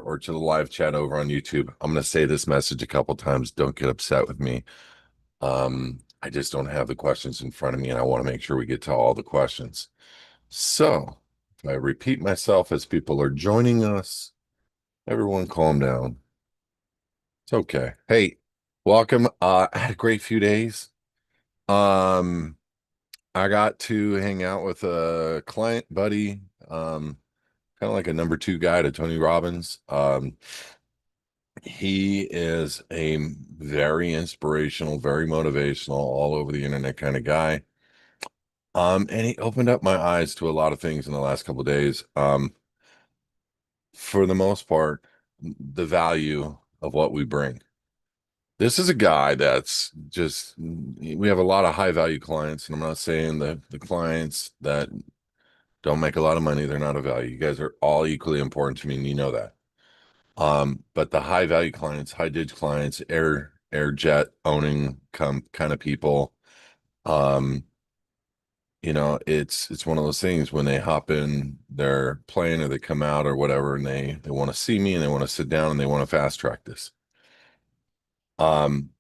or to the live chat over on YouTube. I'm going to say this message a couple times. Don't get upset with me. I just don't have the questions in front of me, and I want to make sure we get to all the questions. So, if I repeat myself as people are joining us, everyone calm down. It's okay. Hey, welcome. I had a great few days. Um, I got to hang out with a client buddy, kind of like a number two guy to Tony Robbins. He is a very inspirational, very motivational, all over the internet kind of guy. And he opened up my eyes to a lot of things in the last couple of days. For the most part, the value of what we bring. This is a guy that's just, we have a lot of high value clients, and I'm not saying the clients that don't make a lot of money, they're not of value. You guys are all equally important to me, and you know that. But the high value clients, high dig clients, air jet owning kind of people, um, it's one of those things when they hop in their plane or they come out or whatever, and they want to see me and they want to sit down and they want to fast track this. Um,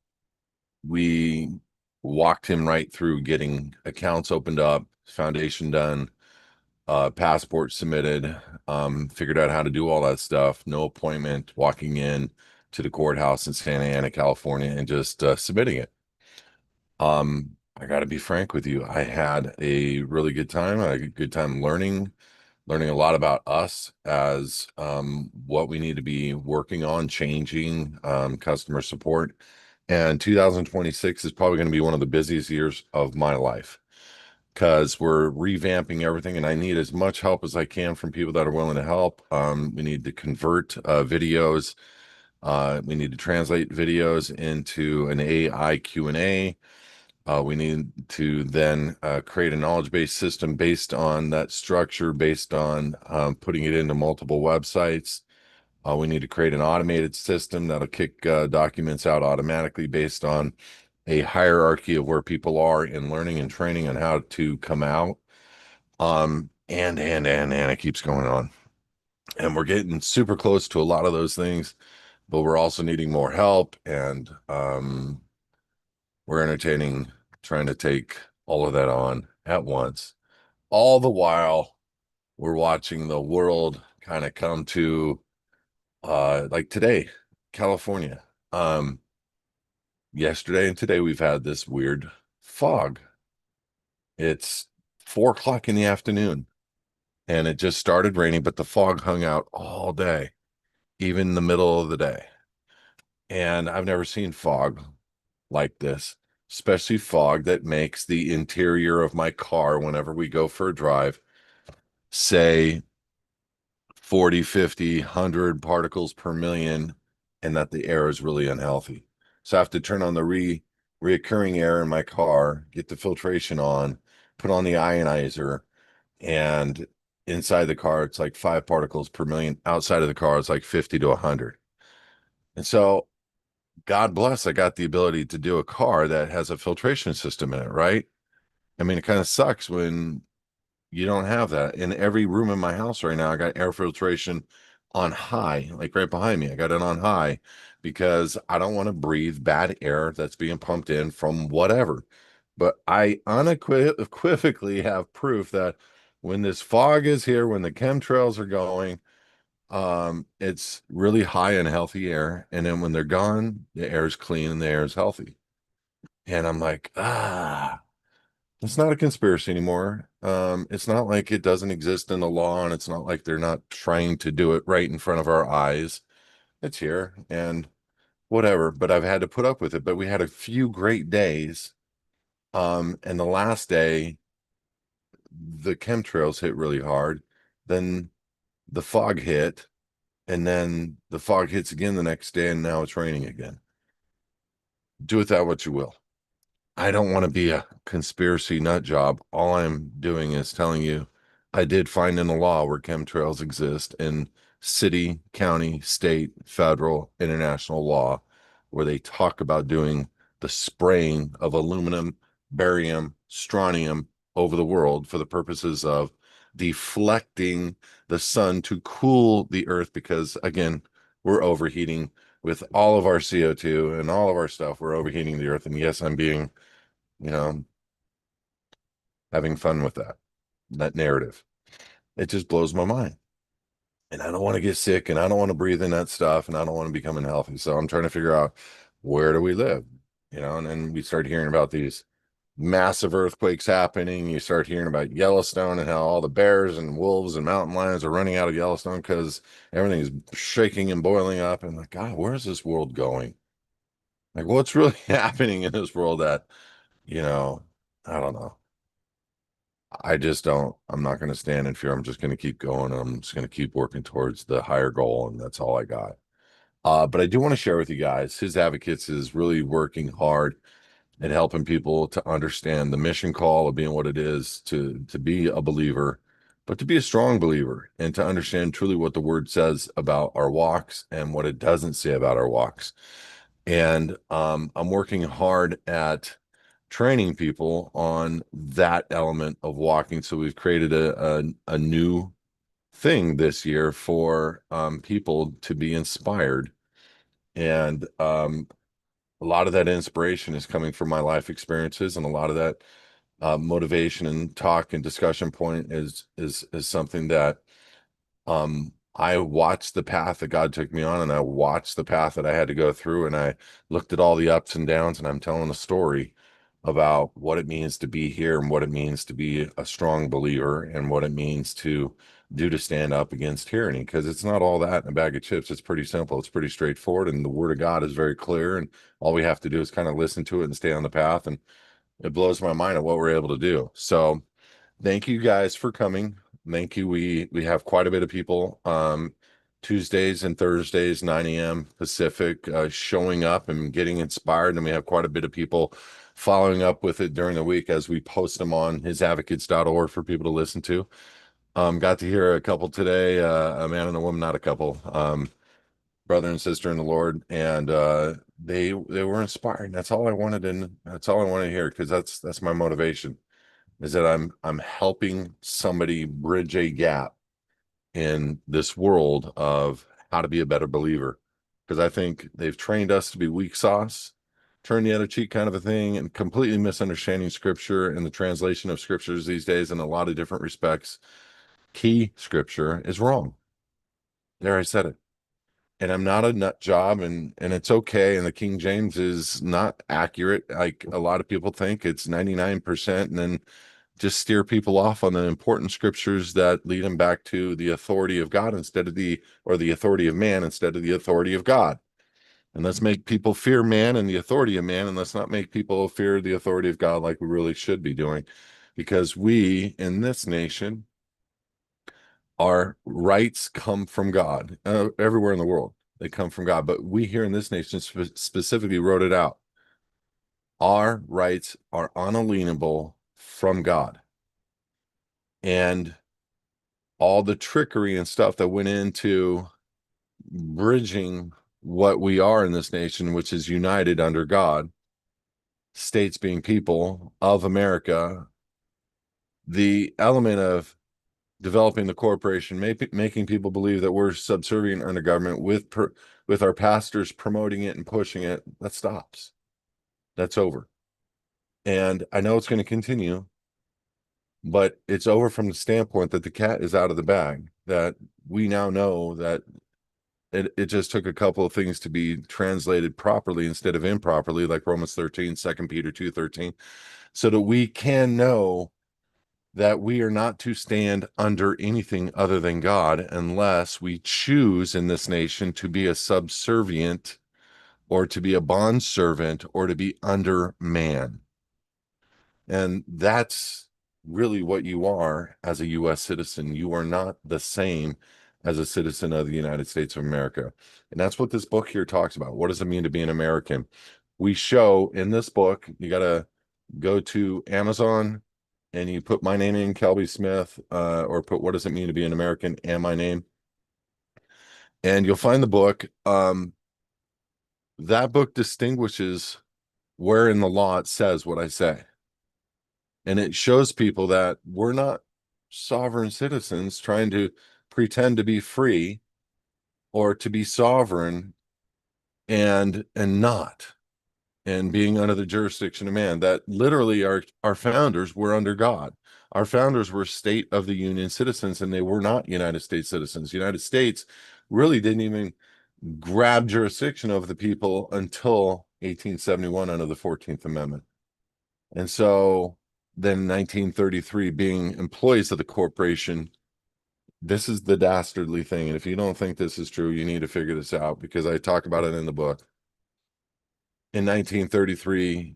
we walked him right through getting accounts opened up, foundation done, passport submitted, figured out how to do all that stuff. No appointment, walking in to the courthouse in Santa Ana, California, and just submitting it. I got to be frank with you. I had a really good time. I had a good time learning a lot about us as what we need to be working on, changing customer support. And 2026 is probably going to be one of the busiest years of my life because we're revamping everything, and I need as much help as I can from people that are willing to help. We need to convert videos. We need to translate videos into an AI Q&A. We need to then create a knowledge-based system based on that structure, based on putting it into multiple websites. We need to create an automated system that'll kick documents out automatically based on a hierarchy of where people are in learning and training on how to come out. And it keeps going on. And we're getting super close to a lot of those things, but we're also needing more help. And we're entertaining trying to take all of that on at once. All the while, we're watching the world kind of come to like today, California. Yesterday and today we've had this weird fog. It's 4 o'clock in the afternoon and it just started raining, but the fog hung out all day, even in the middle of the day. And I've never seen fog like this, especially fog that makes the interior of my car whenever we go for a drive, say 40, 50, 100 particles per million, and that the air is really unhealthy. So I have to turn on the reoccurring air in my car, get the filtration on, put on the ionizer, and inside the car, it's like 5 particles per million. Outside of the car, it's like 50 to 100. And so, God bless, I got the ability to do a car that has a filtration system in it, right? I mean, it kind of sucks when you don't have that. In every room in my house right now, I got air filtration on high, like right behind me. I got it on high because I don't want to breathe bad air that's being pumped in from whatever. But I unequivocally have proof that when this fog is here, when the chemtrails are going, it's really high in healthy air. And then when they're gone, the air is clean and the air is healthy. And I'm like, it's not a conspiracy anymore. It's not like it doesn't exist in the law, and it's not like they're not trying to do it right in front of our eyes. It's here and whatever, but I've had to put up with it. But we had a few great days. And the last day, the chemtrails hit really hard. Then the fog hit, and then the fog hits again the next day, and now it's raining again. Do with that what you will. I don't want to be a conspiracy nut job. All I'm doing is telling you I did find in the law where chemtrails exist in city, county, state, federal, international law, where they talk about doing the spraying of aluminum, barium, strontium over the world for the purposes of deflecting the sun to cool the earth. Because again, we're overheating with all of our CO2 and all of our stuff. We're overheating the earth. And yes, I'm being, you know, having fun with that narrative. It just blows my mind. And I don't want to get sick and I don't want to breathe in that stuff and I don't want to become unhealthy. So I'm trying to figure out, where do we live? And then we start hearing about these massive earthquakes happening. You start hearing about Yellowstone and how all the bears and wolves and mountain lions are running out of Yellowstone because everything is shaking and boiling up. And like, God, where's this world going? Like, what's really happening in this world that, you know, I don't know. I just don't, I'm not going to stand in fear. I'm just going to keep going. I'm just going to keep working towards the higher goal. And that's all I got. But I do want to share with you guys, His Advocates is really working hard and helping people to understand the mission call of being what it is to be a believer, but to be a strong believer and to understand truly what the word says about our walks and what it doesn't say about our walks. And I'm working hard at training people on that element of walking. So we've created a new thing this year for people to be inspired. And a lot of that inspiration is coming from my life experiences, and a lot of that motivation and talk and discussion point is something that I watched the path that God took me on, and I watched the path that I had to go through, and I looked at all the ups and downs, and I'm telling a story about what it means to be here and what it means to be a strong believer and what it means to do to stand up against tyranny, because it's not all that in a bag of chips. It's pretty simple. It's pretty straightforward, and the word of God is very clear, and all we have to do is kind of listen to it and stay on the path, and it blows my mind at what we're able to do. So thank you guys for coming. Thank you. We have quite a bit of people Tuesdays and Thursdays, 9 a.m. Pacific, showing up and getting inspired. And we have quite a bit of people following up with it during the week as we post them on hisadvocates.org for people to listen to. Got to hear a couple today, a man and a woman, not a couple, brother and sister in the Lord, and they were inspired. That's all I wanted, and that's all I wanted to hear, because that's my motivation, is that I'm helping somebody bridge a gap in this world of how to be a better believer. Because I think they've trained us to be weak sauce, turn the other cheek kind of a thing, and completely misunderstanding scripture and the translation of scriptures these days in a lot of different respects. Key scripture is wrong. There, I said it. And I'm not a nut job, and it's okay. And the King James is not accurate. Like a lot of people think it's 99%, and then just steer people off on the important scriptures that lead them back to the authority of God instead of the authority of man instead of the authority of God. And let's make people fear man and the authority of man, and let's not make people fear the authority of God like we really should be doing. Because we in this nation, our rights come from God, everywhere in the world. They come from God. But we here in this nation specifically wrote it out. Our rights are unalienable from God. And all the trickery and stuff that went into bridging what we are in this nation, which is united under God, states being people of America, the element of developing the corporation, making people believe that we're subservient under government with our pastors promoting it and pushing it, that stops. That's over. And I know it's going to continue, but it's over from the standpoint that the cat is out of the bag, that we now know that it just took a couple of things to be translated properly instead of improperly, like Romans 13, 2 Peter 2:13, so that we can know that we are not to stand under anything other than God unless we choose in this nation to be a subservient or to be a bond servant or to be under man. And that's really what you are as a U.S. citizen. You are not the same as a citizen of the United States of America. And that's what this book here talks about. What does it mean to be an American? We show in this book, you got to go to Amazon and you put my name in, Kelby Smith, or put what does it mean to be an American and my name. And you'll find the book. That book distinguishes where in the law it says what I say. And it shows people that we're not sovereign citizens trying to pretend to be free. or to be sovereign and not, and being under the jurisdiction of man. That literally our founders were under God. Our founders were state of the union citizens, and they were not United States citizens. United States really didn't even grab jurisdiction over the people until 1871 under the 14th Amendment. And so then 1933, being employees of the corporation, this is the dastardly thing. And if you don't think this is true, you need to figure this out, because I talk about it in the book. In 1933,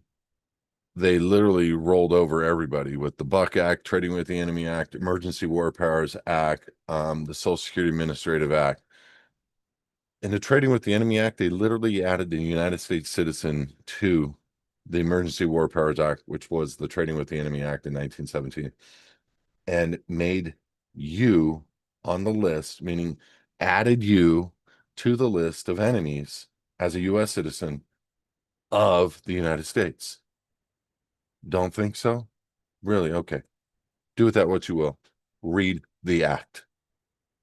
they literally rolled over everybody with the Buck Act, Trading with the Enemy Act, Emergency War Powers Act, the Social Security Administrative Act. In the Trading with the Enemy Act, they literally added the United States citizen to the Emergency War Powers Act, which was the Trading with the Enemy Act in 1917, and made you on the list, meaning added you to the list of enemies as a U.S. citizen of the United States. Don't think so? Really? Okay. Do with that what you will. Read the act.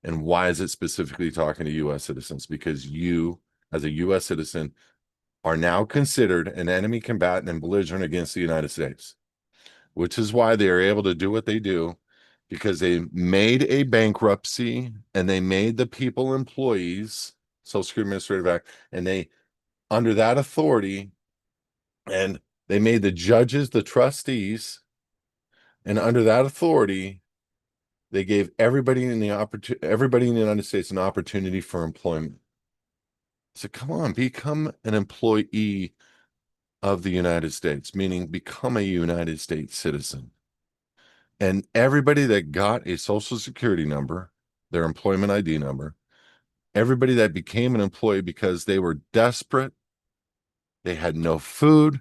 And why is it specifically talking to U.S. citizens? Because you, as a U.S. citizen, are now considered an enemy combatant and belligerent against the United States, which is why they are able to do what they do, because they made a bankruptcy and they made the people employees, Social Security Administrative Act, and they, under that authority, and they made the judges the trustees, and under that authority, they gave everybody in the United States an opportunity for employment. So come on, become an employee of the United States, meaning become a United States citizen. And everybody that got a Social Security number, their employment ID number, everybody that became an employee because they were desperate, they had no food,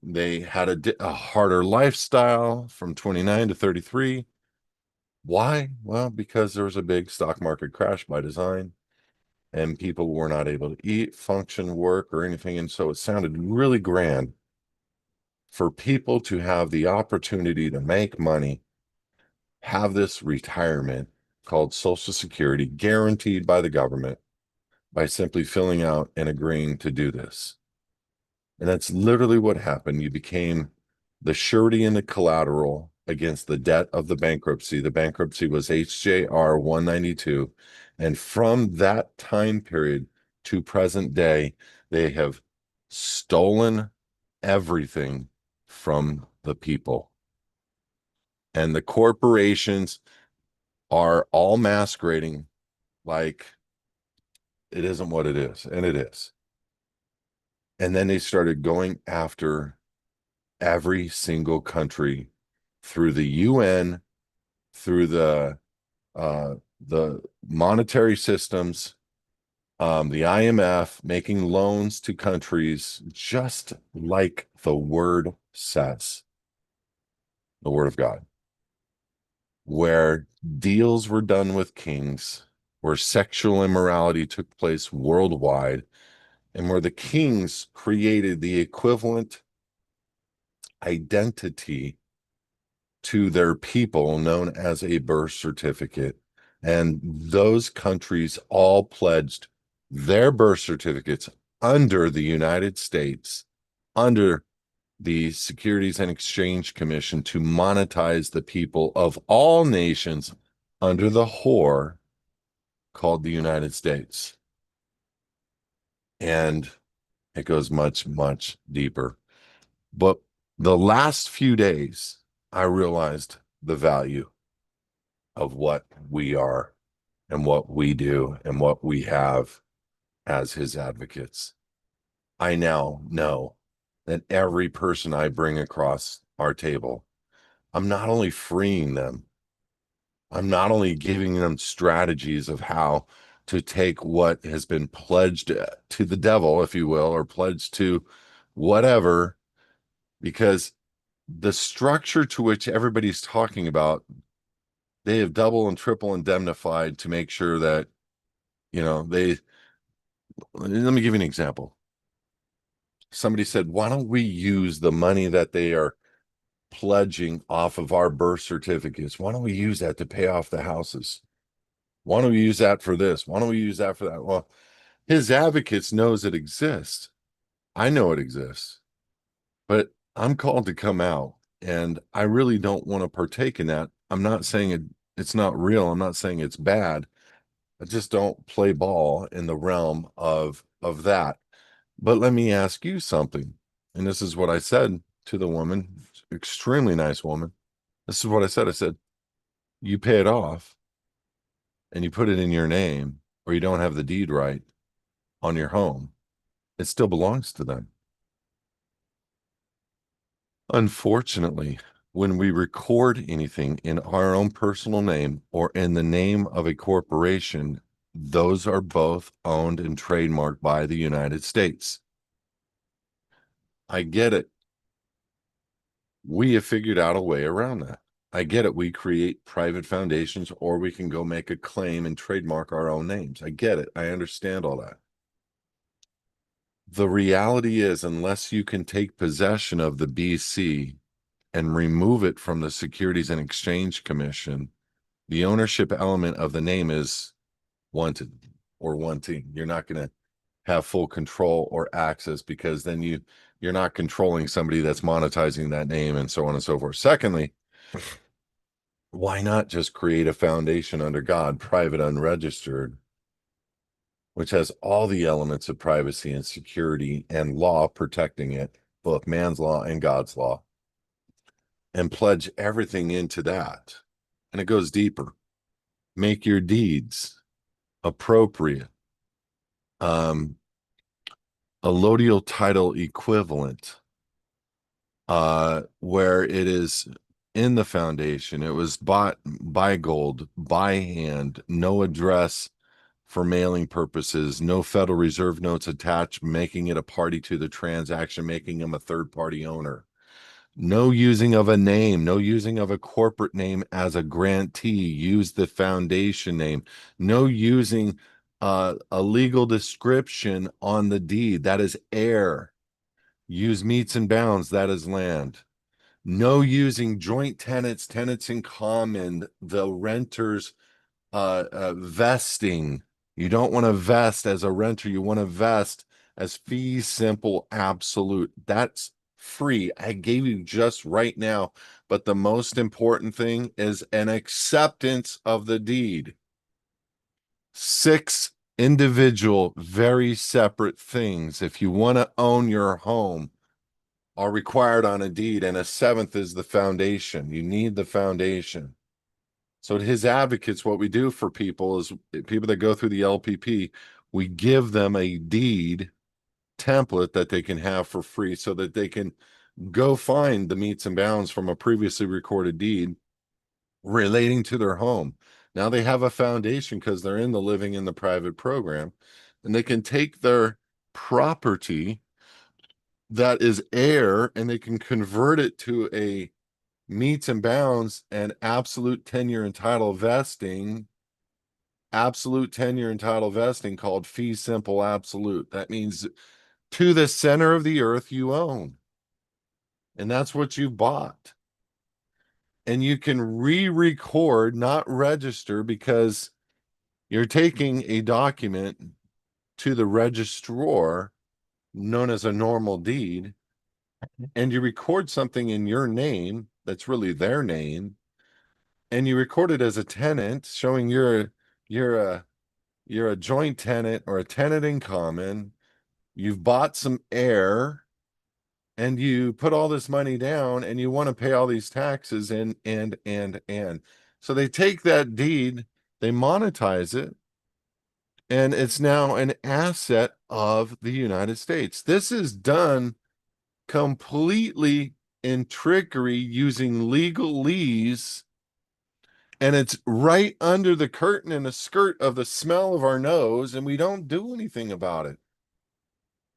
they had a harder lifestyle from 29 to 33. Why? Well, because there was a big stock market crash by design, and people were not able to eat, function, work, or anything. And so it sounded really grand for people to have the opportunity to make money, have this retirement called Social Security guaranteed by the government by simply filling out and agreeing to do this. And that's literally what happened. You became the surety and the collateral against the debt of the bankruptcy. The bankruptcy was HJR 192. And from that time period to present day, they have stolen everything from the people. And the corporations are all masquerading like it isn't what it is, and it is. And then they started going after every single country through the UN, through the monetary systems, the IMF, making loans to countries, just like the word says, the word of God, where deals were done with kings, where sexual immorality took place worldwide, and where the kings created the equivalent identity to their people known as a birth certificate. And those countries all pledged their birth certificates under the United States, under the Securities and Exchange Commission, to monetize the people of all nations under the whore called the United States. And it goes much, much deeper. But the last few days, I realized the value of what we are and what we do and what we have as his advocates. I now know that every person I bring across our table, I'm not only freeing them, I'm not only giving them strategies of how to take what has been pledged to the devil, if you will, or pledged to whatever, because the structure to which everybody's talking about, they have double and triple indemnified to make sure that, they, let me give you an example. Somebody said, why don't we use the money that they are pledging off of our birth certificates? Why don't we use that to pay off the houses? Why don't we use that for this? Why don't we use that for that? Well, his advocates knows it exists. I know it exists, but I'm called to come out, and I really don't want to partake in that. I'm not saying it's not real. I'm not saying it's bad. I just don't play ball in the realm of that. But let me ask you something. And this is what I said to the woman, extremely nice woman. This is what I said. I said, you pay it off and you put it in your name, or you don't have the deed right on your home, it still belongs to them. Unfortunately, when we record anything in our own personal name or in the name of a corporation, those are both owned and trademarked by the United States. I get it. We have figured out a way around that. I get it. We create private foundations, or we can go make a claim and trademark our own names. I get it. I understand all that. The reality is, unless you can take possession of the BC and remove it from the Securities and Exchange Commission, the ownership element of the name is wanted or wanting. You're not going to have full control or access, because then you're not controlling somebody that's monetizing that name and so on and so forth. Secondly, why not just create a foundation under God, private, unregistered, which has all the elements of privacy and security and law protecting it, both man's law and God's law, and pledge everything into that? And it goes deeper. Make your deeds appropriate, um, allodial title equivalent, where it is in the foundation. It was bought by gold, by hand, no address for mailing purposes, no Federal Reserve notes attached, making it a party to the transaction, making him a third party owner. No using of a name, no using of a corporate name as a grantee. Use the foundation name. No using a legal description on the deed. That is air. Use meets and bounds. That is land. No using joint tenants, tenants in common, the renters vesting. You don't want to vest as a renter. You want to vest as fee simple absolute. That's free. I gave you just right now. But the most important thing is an acceptance of the deed. 6 individual, very separate things, if you want to own your home, are required on a deed, and a 7th is the foundation. You need the foundation. So at HISAdvocates, what we do for people is, people that go through the LPP, we give them a deed template that they can have for free, so that they can go find the meets and bounds from a previously recorded deed relating to their home. Now they have a foundation because they're in the living in the private program, and they can take their property that is air and they can convert it to a meets and bounds and absolute tenure and title vesting, called fee simple absolute. That means to the center of the earth you own, and that's what you bought. And you can re-record, not register, because you're taking a document to the registrar known as a normal deed, and you record something in your name that's really their name, and you record it as a tenant, showing you're a you're a joint tenant or a tenant in common. You've bought some air, and you put all this money down, and you want to pay all these taxes, and so they take that deed, they monetize it, and it's now an asset of the United States. This is done completely in trickery, using legalese, and it's right under the curtain and the skirt of the smell of our nose, and we don't do anything about it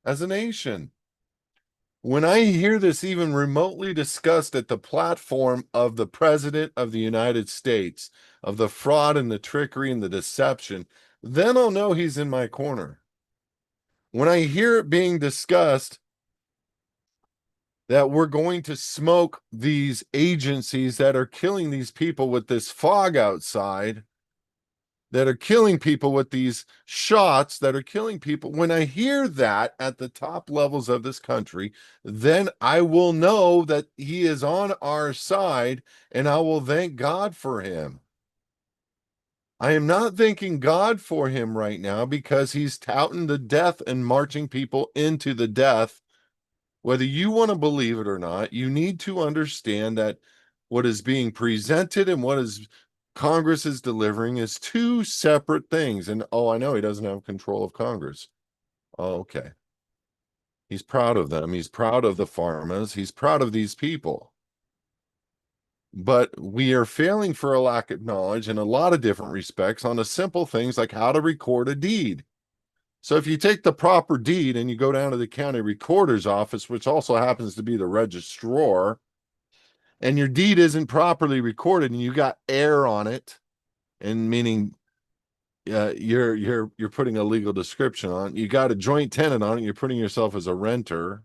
as a nation. When I hear this even remotely discussed at the platform of the President of the United States, of the fraud and the trickery and the deception, then I'll know he's in my corner. When I hear it being discussed that we're going to smoke these agencies that are killing these people with this fog outside, that are killing people with these shots that are killing people. When I hear that at the top levels of this country, then I will know that he is on our side and I will thank God for him. I am not thanking God for him right now because he's touting the death and marching people into the death. Whether you want to believe it or not, you need to understand that what is being presented and what is Congress is delivering is two separate things. And oh, I know he doesn't have control of Congress. Oh, okay. He's proud of them. He's proud of the pharmas. He's proud of these people. But we are failing for a lack of knowledge in a lot of different respects on the simple things like how to record a deed. So if you take the proper deed and you go down to the county recorder's office, which also happens to be the registrar, and your deed isn't properly recorded and you got air on it, and meaning you're putting a legal description on it, you got a joint tenant on it, you're putting yourself as a renter,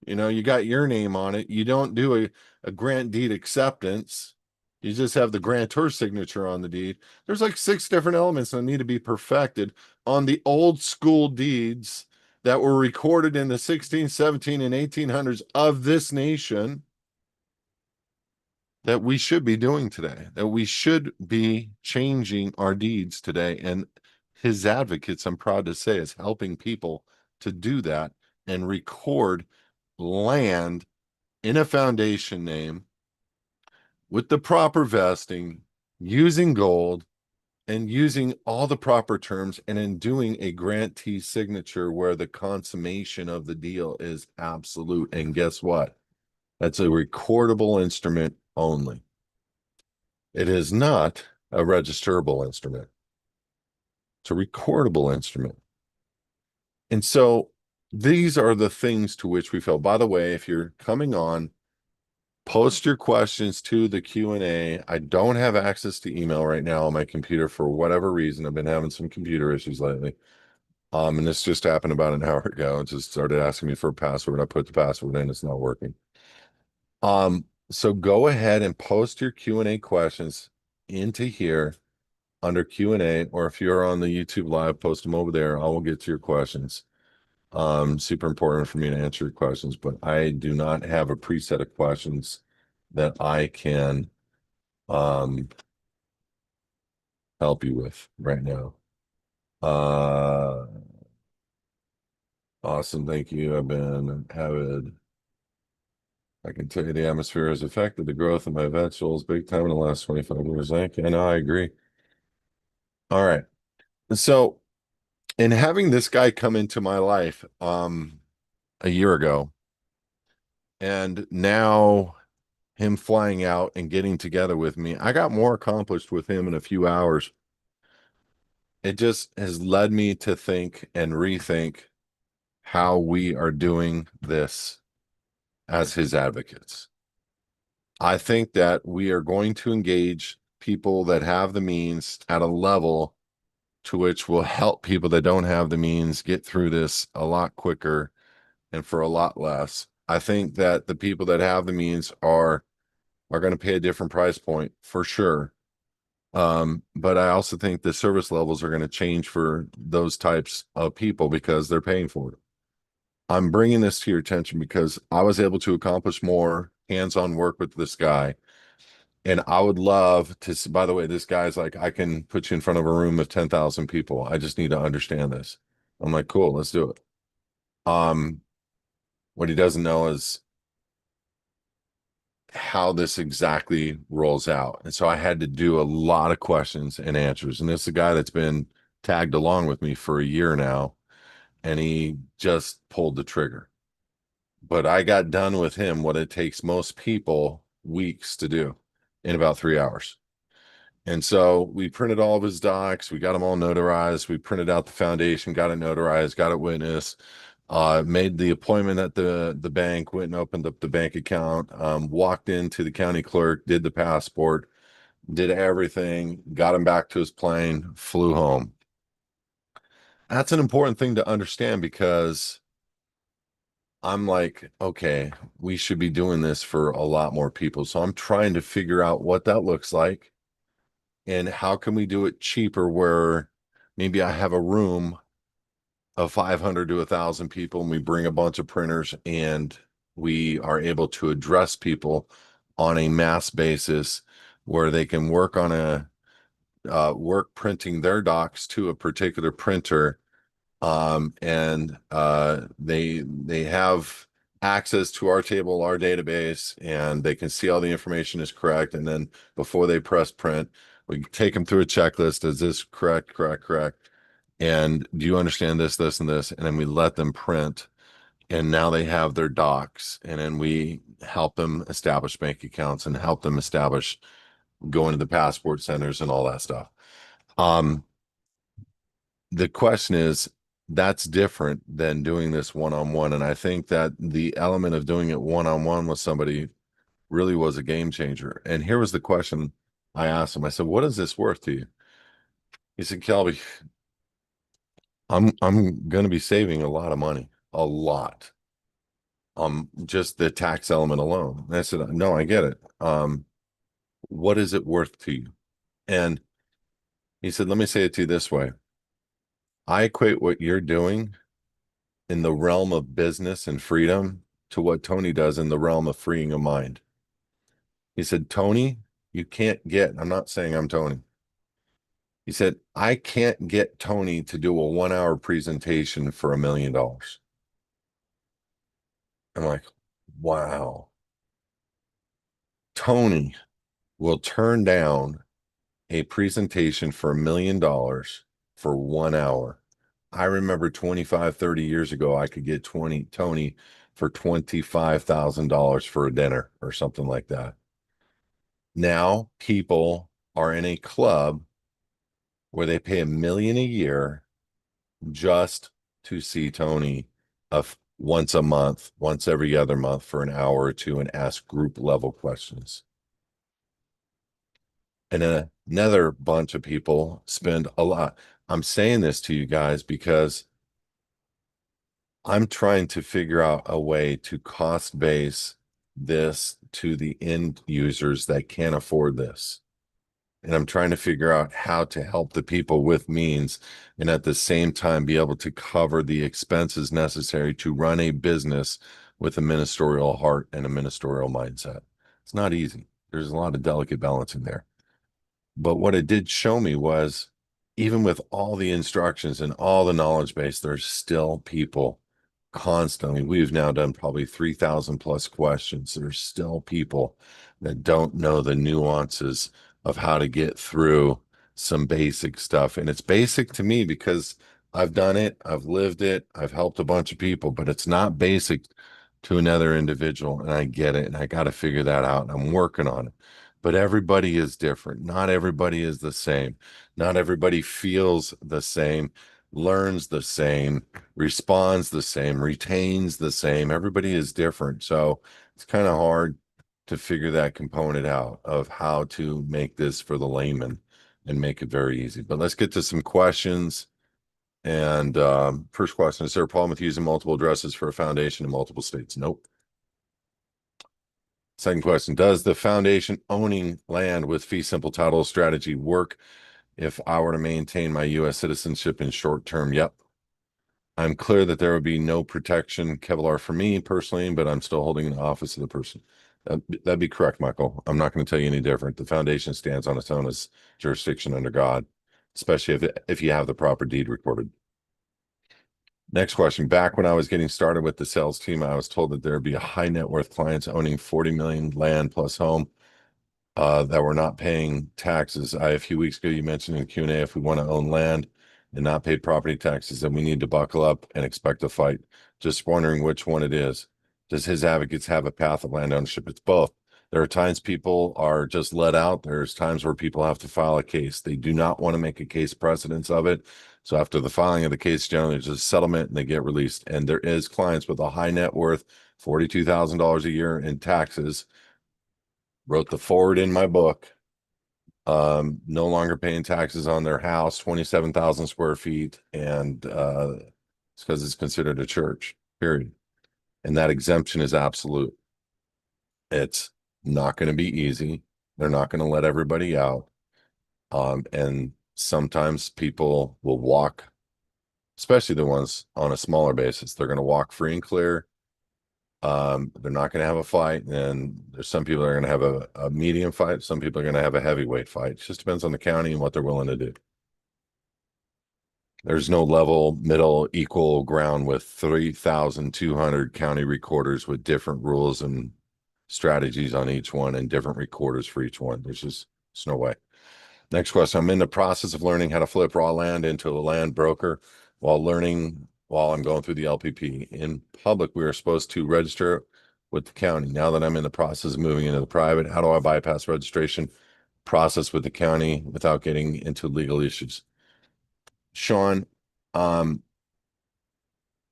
you got your name on it, you don't do a grant deed acceptance, you just have the grantor signature on the deed. There's like 6 different elements that need to be perfected on the old school deeds that were recorded in the 16, 17, and 1800s of this nation that we should be doing today, that we should be changing our deeds today. And HISAdvocates, I'm proud to say, is helping people to do that and record land in a foundation name with the proper vesting, using gold and using all the proper terms, and in doing a grantee signature where the consummation of the deal is absolute. And guess what? That's a recordable instrument only. It is not a registerable instrument. It's a recordable instrument. And so these are the things to which we fell. By the way, if you're coming on, post your questions to the Q&A. I don't have access to email right now on my computer for whatever reason. I've been having some computer issues lately. And this just happened about an hour ago. It just started asking me for a password. I put the password in, it's not working. So go ahead and post your Q&A questions into here under Q&A, or if you're on the YouTube live, post them over there. I will get to your questions. Super important for me to answer your questions, but I do not have a preset of questions that I can help you with right now. Awesome. Thank you. I've been avid. I can tell you the atmosphere has affected the growth of my vegetables big time in the last 25 years. I know, I agree. All right. So, in having this guy come into my life a year ago, and now him flying out and getting together with me, I got more accomplished with him in a few hours. It just has led me to think and rethink how we are doing this as HISadvocates. I think that we are going to engage people that have the means at a level to which will help people that don't have the means get through this a lot quicker and for a lot less. I think that the people that have the means are going to pay a different price point for sure. But I also think the service levels are going to change for those types of people because they're paying for it. I'm bringing this to your attention because I was able to accomplish more hands-on work with this guy. And I would love to, by the way, this guy's like, I can put you in front of a room of 10,000 people. I just need to understand this. I'm like, cool, let's do it. What he doesn't know is how this exactly rolls out. And so I had to do a lot of questions and answers. And this is a guy that's been tagged along with me for a year now, and he just pulled the trigger. But I got done with him what it takes most people weeks to do in about 3 hours. And so we printed all of his docs. We got them all notarized. We printed out the foundation, got it notarized, got it witnessed, made the appointment at the bank, went and opened up the bank account, walked into the county clerk, did the passport, did everything, got him back to his plane, flew home. That's an important thing to understand because I'm like, okay, we should be doing this for a lot more people. So I'm trying to figure out what that looks like. And how can we do it cheaper where maybe I have a room of 500 to 1,000 people and we bring a bunch of printers and we are able to address people on a mass basis where they can work on a work printing their docs to a particular printer, and they have access to our table, our database, and they can see all the information is correct. And then before they press print, we take them through a checklist. Is this correct, correct, correct? And do you understand this, this, and this? And then we let them print. And now they have their docs. And then we help them establish bank accounts and help them establish going to the passport centers and all that stuff. Um, the question is, that's different than doing this one-on-one. And I think that the element of doing it one-on-one with somebody really was a game changer. And here was the question I asked him. I said, what is this worth to you? He said, Kelby, I'm going to be saving a lot of money, a lot. Just the tax element alone. And I said, no, I get it. What is it worth to you? And he said, let me say it to you this way. I equate what you're doing in the realm of business and freedom to what Tony does in the realm of freeing a mind. He said, Tony, you can't get, I'm not saying I'm Tony. He said, I can't get Tony to do a 1 hour presentation for $1 million. I'm like, wow. Tony will turn down a presentation for $1 million for 1 hour. I remember 25, 30 years ago, I could get Tony for $25,000 for a dinner or something like that. Now people are in a club where they pay $1 million a year just to see Tony of once a month, once every other month for an hour or two and ask group level questions. And then another bunch of people spend a lot. I'm saying this to you guys because I'm trying to figure out a way to cost base this to the end users that can't afford this. And I'm trying to figure out how to help the people with means and at the same time be able to cover the expenses necessary to run a business with a ministerial heart and a ministerial mindset. It's not easy. There's a lot of delicate balancing there. But what it did show me was even with all the instructions and all the knowledge base, there's still people constantly. We've now done probably 3,000 plus questions. There's still people that don't know the nuances of how to get through some basic stuff. And it's basic to me because I've done it, I've lived it, I've helped a bunch of people, but it's not basic to another individual. And I get it. And I got to figure that out. And I'm working on it. But everybody is different. Not everybody is the same. Not everybody feels the same, learns the same, responds the same, retains the same. Everybody is different. So it's kind of hard to figure that component out of how to make this for the layman and make it very easy. But let's get to some questions. And first question, is there a problem with using multiple addresses for a foundation in multiple states? Nope. Second question, does the foundation owning land with fee simple title strategy work if I were to maintain my U.S. citizenship in short term? Yep. I'm clear that there would be no protection Kevlar for me personally, but I'm still holding the office of the person. That'd be correct, Michael. I'm not going to tell you any different. The foundation stands on its own as jurisdiction under God, especially if you have the proper deed recorded. Next question. Back when I was getting started with the sales team, I was told that there would be a high net worth clients owning 40 million land plus home that were not paying taxes. A few weeks ago, you mentioned in Q&A, if we want to own land and not pay property taxes, then we need to buckle up and expect a fight. Just wondering which one it is. Does HISadvocates have a path of land ownership? It's both. There are times people are just let out. There's times where people have to file a case. They do not want to make a case precedence of it. So after the filing of the case, generally there's a settlement and they get released. And there is clients with a high net worth, $42,000 a year in taxes. Wrote the forward in my book. No longer paying taxes on their house, 27,000 square feet. And it's because it's considered a church, period. And that exemption is absolute. It's not going to be easy. They're not going to let everybody out. And sometimes people will walk, especially the ones on a smaller basis. They're going to walk free and clear. They're not going to have a fight. And there's some people that are going to have a medium fight. Some people are going to have a heavyweight fight. It just depends on the county and what they're willing to do. There's no level, middle, equal ground with 3,200 county recorders with different rules and strategies on each one and different recorders for each one. There's no way. Next question. I'm in the process of learning how to flip raw land into a land broker while I'm going through the LPP. In public, we are supposed to register with the county. Now that I'm in the process of moving into the private, how do I bypass registration process with the county without getting into legal issues? Sean, um,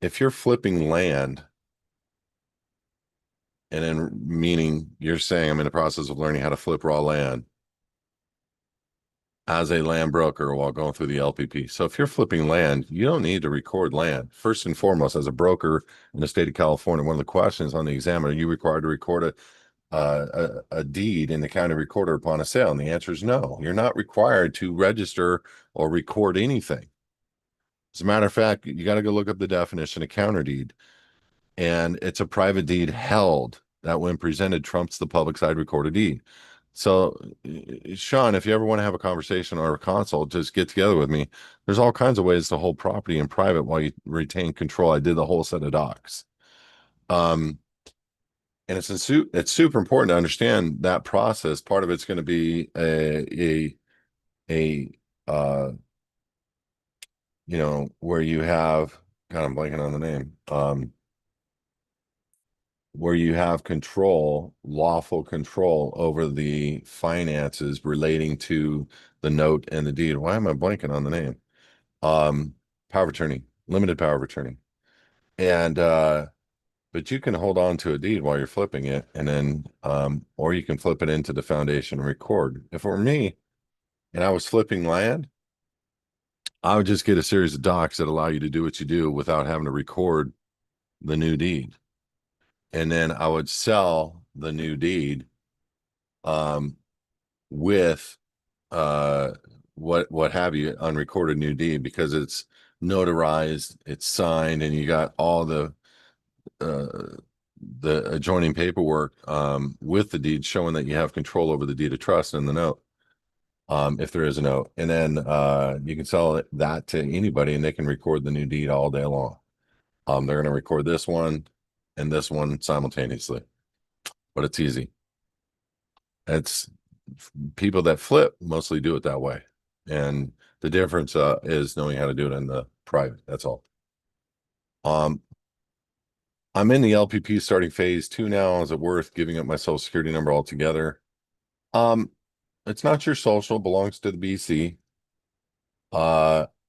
if you're flipping land, and then meaning you're saying I'm in the process of learning how to flip raw land as a land broker while going through the LPP. So if you're flipping land, you don't need to record land. First and foremost, as a broker in the state of California, one of the questions on the exam, are you required to record a deed in the county recorder upon a sale? And the answer is no. You're not required to register or record anything. As a matter of fact, you got to go look up the definition of counter deed. And it's a private deed held that when presented trumps the public side recorded deed. So, Sean, if you ever want to have a conversation or a consult, just get together with me. There's all kinds of ways to hold property in private while you retain control. I did the whole set of docs. Um, and it's super important to understand that process. Part of it's going to be a where you have, God, I'm blanking on the name. Where you have control, lawful control over the finances relating to the note and the deed. Why am I blanking on the name? Um, Power of attorney, limited power of attorney. And but you can hold on to a deed while you're flipping it, and then or you can flip it into the foundation and record. If it were me and I was flipping land, I would just get a series of docs that allow you to do what you do without having to record the new deed. And then I would sell the new deed um, with what have you, unrecorded new deed, because it's notarized, it's signed, and you got all uh, the adjoining paperwork with the deed showing that you have control over the deed of trust and the note, if there is a note. And then you can sell that to anybody, and they can record the new deed all day long. They're going to record this one and this one simultaneously, but it's easy. It's people that flip mostly do it that way. And the difference is knowing how to do it in the private. That's all. Um, I'm in the LPP starting phase 2 now. Is it worth giving up my social security number altogether? Um, it's not your social, belongs to the BC.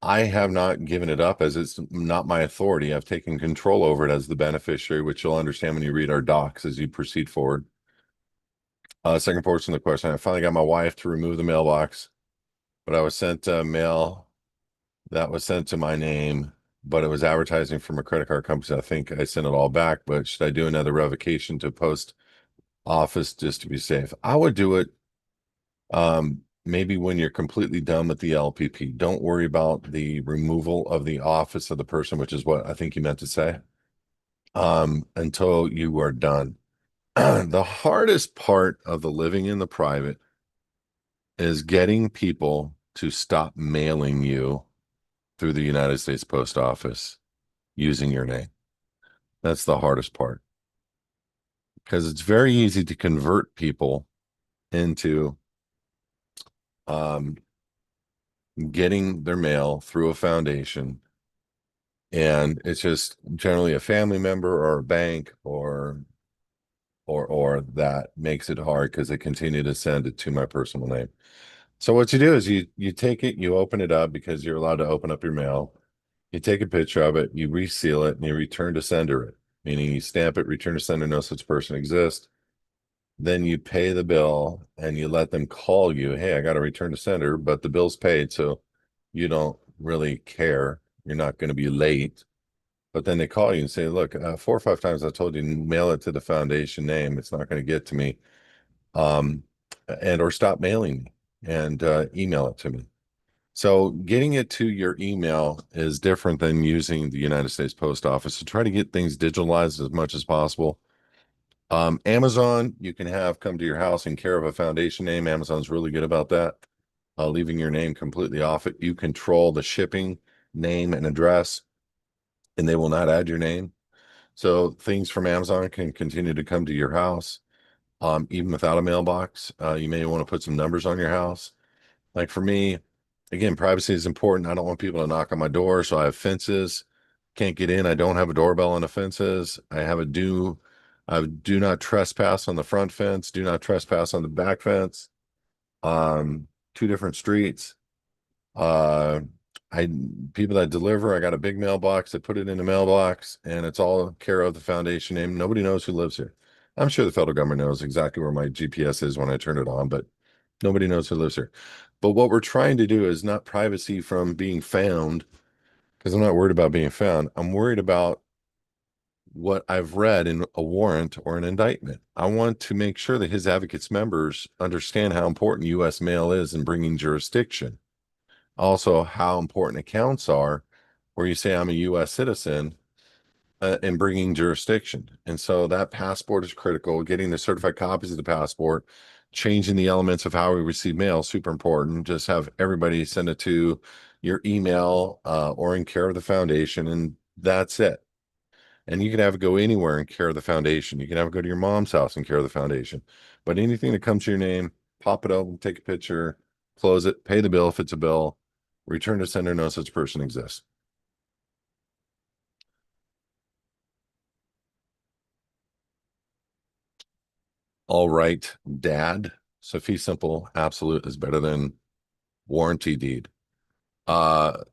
I have not given it up as it's not my authority. I've taken control over it as the beneficiary, which you'll understand when you read our docs as you proceed forward. Second portion of the question. I finally got my wife to remove the mailbox, but I was sent mail that was sent to my name, but it was advertising from a credit card company. I think I sent it all back, but should I do another revocation to post office just to be safe? I would do it maybe when you're completely done with the LPP. Don't worry about the removal of the office of the person, which is what I think you meant to say, until you are done. The hardest part of the living in the private is getting people to stop mailing you through the United States Post Office using your name. That's the hardest part because it's very easy to convert people into um, getting their mail through a foundation. And it's just generally a family member or a bank or that makes it hard because they continue to send it to my personal name. So what you do is you take it, you open it up because you're allowed to open up your mail. You take a picture of it, you reseal it, and you return to sender it, meaning you stamp it, return to sender, no such person exists. Then you pay the bill and you let them call you, hey, I got to return to sender, but the bill's paid, so you don't really care. You're not going to be late. But then they call you and say, look, 4 or 5 times I told you, mail it to the foundation name. It's not going to get to me. And or stop mailing me. and email it to me. So getting it to your email is different than using the United States Post Office. So try to get things digitalized as much as possible. Amazon, you can have come to your house in care of a foundation name. Amazon's really good about that. Leaving your name completely off it. You control the shipping name and address, and they will not add your name. So things from Amazon can continue to come to your house, even without a mailbox. You may want to put some numbers on your house. Like for me, again, privacy is important. I don't want people to knock on my door, so I have fences. Can't get in. I don't have a doorbell on the fences. I do not trespass on the front fence, do not trespass on the back fence. Two different streets. Uh, I People that deliver, I got a big mailbox. I put it in the mailbox, and it's all care of the foundation name. Nobody knows who lives here. I'm sure the federal government knows exactly where my GPS is when I turn it on, but nobody knows who lives here. But what we're trying to do is not privacy from being found, because I'm not worried about being found. I'm worried about what I've read in a warrant or an indictment. I want to make sure that HISAdvocates members understand how important U.S. mail is in bringing jurisdiction. Also, how important accounts are, where you say I'm a U.S. citizen, in bringing jurisdiction. And so that passport is critical. Getting the certified copies of the passport, changing the elements of how we receive mail, super important. Just have everybody send it to your email or in care of the foundation, and that's it. And you can have it go anywhere in care of the foundation. You can have it go to your mom's house in care of the foundation. But anything that comes to your name, pop it open, take a picture, close it, pay the bill if it's a bill, return to sender, no such person exists. All right, Dad. So fee simple absolute is better than warranty deed. Uh,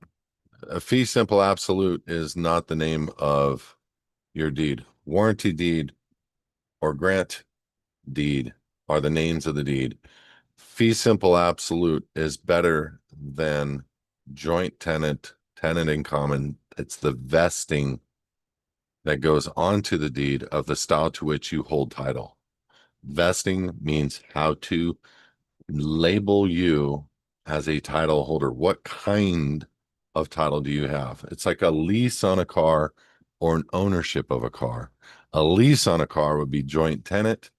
a fee simple absolute is not the name of your deed. Warranty deed or grant deed are the names of the deed. Fee simple absolute is better than joint tenant, tenant in common. It's the vesting that goes onto the deed of the style to which you hold title. Vesting means how to label you as a title holder. What kind of title do you have? It's like a lease on a car or an ownership of a car. A lease on a car would be joint tenant.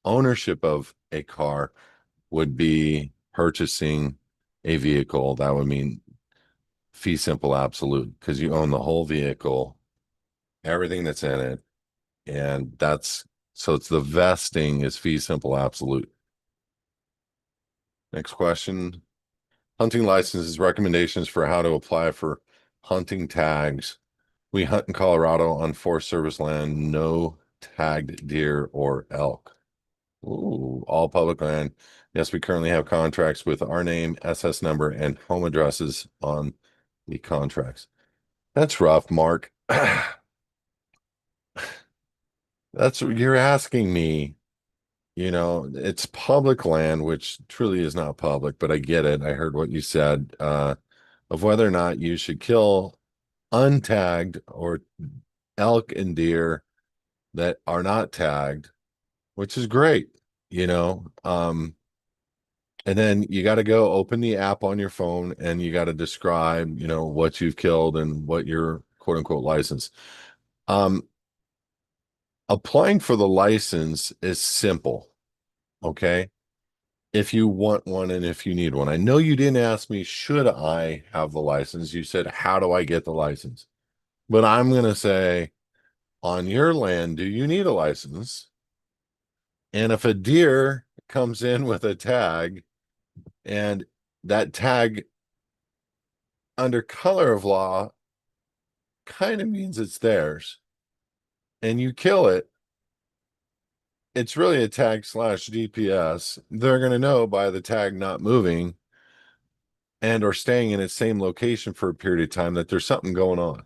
Ownership of a car would be purchasing a vehicle. That would mean fee simple absolute because you own the whole vehicle, everything that's in it. And that's so it's the vesting is fee simple absolute. Next question. Hunting licenses, recommendations for how to apply for hunting tags. We hunt in Colorado on Forest Service land, no tagged deer or elk. Ooh, all public land. Yes, we currently have contracts with our name, SS number, and home addresses on the contracts. That's rough, Mark. That's what you're asking me. It's public land, which truly is not public, but I get it. I heard what you said, of whether or not you should kill untagged or elk and deer that are not tagged, which is great, you know. And then you got to go open the app on your phone and you got to describe, what you've killed and what your quote unquote license. Um, Applying for the license is simple, okay? If you want one and if you need one. I know you didn't ask me, should I have the license? You said, how do I get the license? But I'm going to say, on your land, do you need a license? And if a deer comes in with a tag and that tag under color of law kind of means it's theirs and you kill it, it's really a tag slash GPS. They're going to know by the tag not moving and or staying in its same location for a period of time that there's something going on.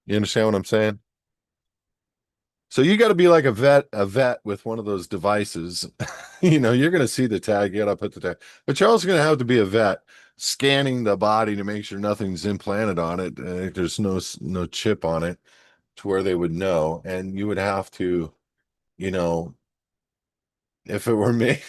You understand what I'm saying? So you got to be like a vet with one of those devices. You're going to see the tag, you got to put the tag, but you're also going to have to be a vet scanning the body to make sure nothing's implanted on it. There's no chip on it to where they would know. And you would have to, you know, if it were me,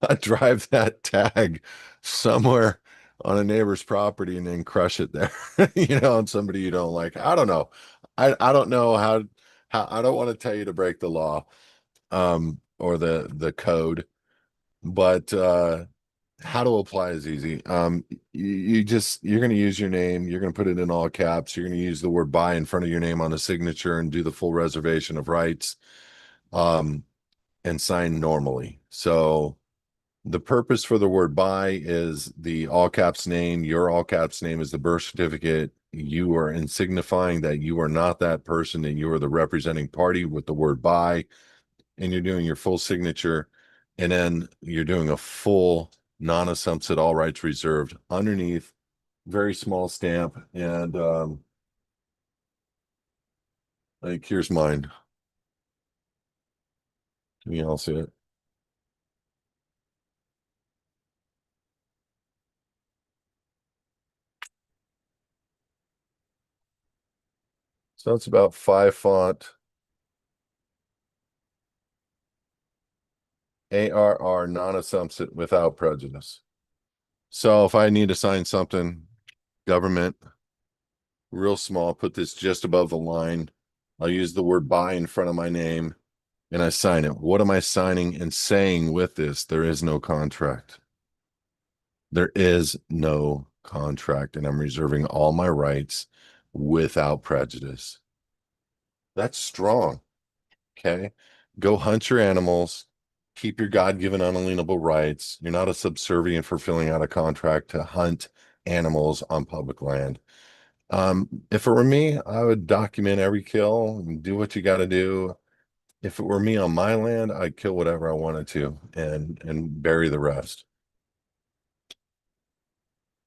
I drive that tag somewhere on a neighbor's property and then crush it there, and somebody you don't like. I don't know. I don't know how I don't want to tell you to break the law, or the code, but how to apply is easy. You're going to use your name. You're going to put it in all caps. You're going to use the word "by" in front of your name on a signature and do the full reservation of rights, um, and sign normally. So the purpose for the word "by" is the all caps name. Your all caps name is the birth certificate. You are in signifying that you are not that person, and you are the representing party with the word "by," and you're doing your full signature, and then you're doing a full non-assumptive, all rights reserved underneath, very small stamp, and like here's mine. Can you all see it? So it's about 5 font, ARR, non-assumptive, without prejudice. So if I need to sign something, government, real small, put this just above the line. I'll use the word "by" in front of my name, and I sign it. What am I signing and saying with this? There is no contract. There is no contract, and I'm reserving all my rights without prejudice. That's strong. Okay. Go hunt your animals, keep your God-given unalienable rights. You're not a subservient for filling out a contract to hunt animals on public land. If it were me, I would document every kill and do what you got to do. If it were me on my land, I'd kill whatever I wanted to and bury the rest.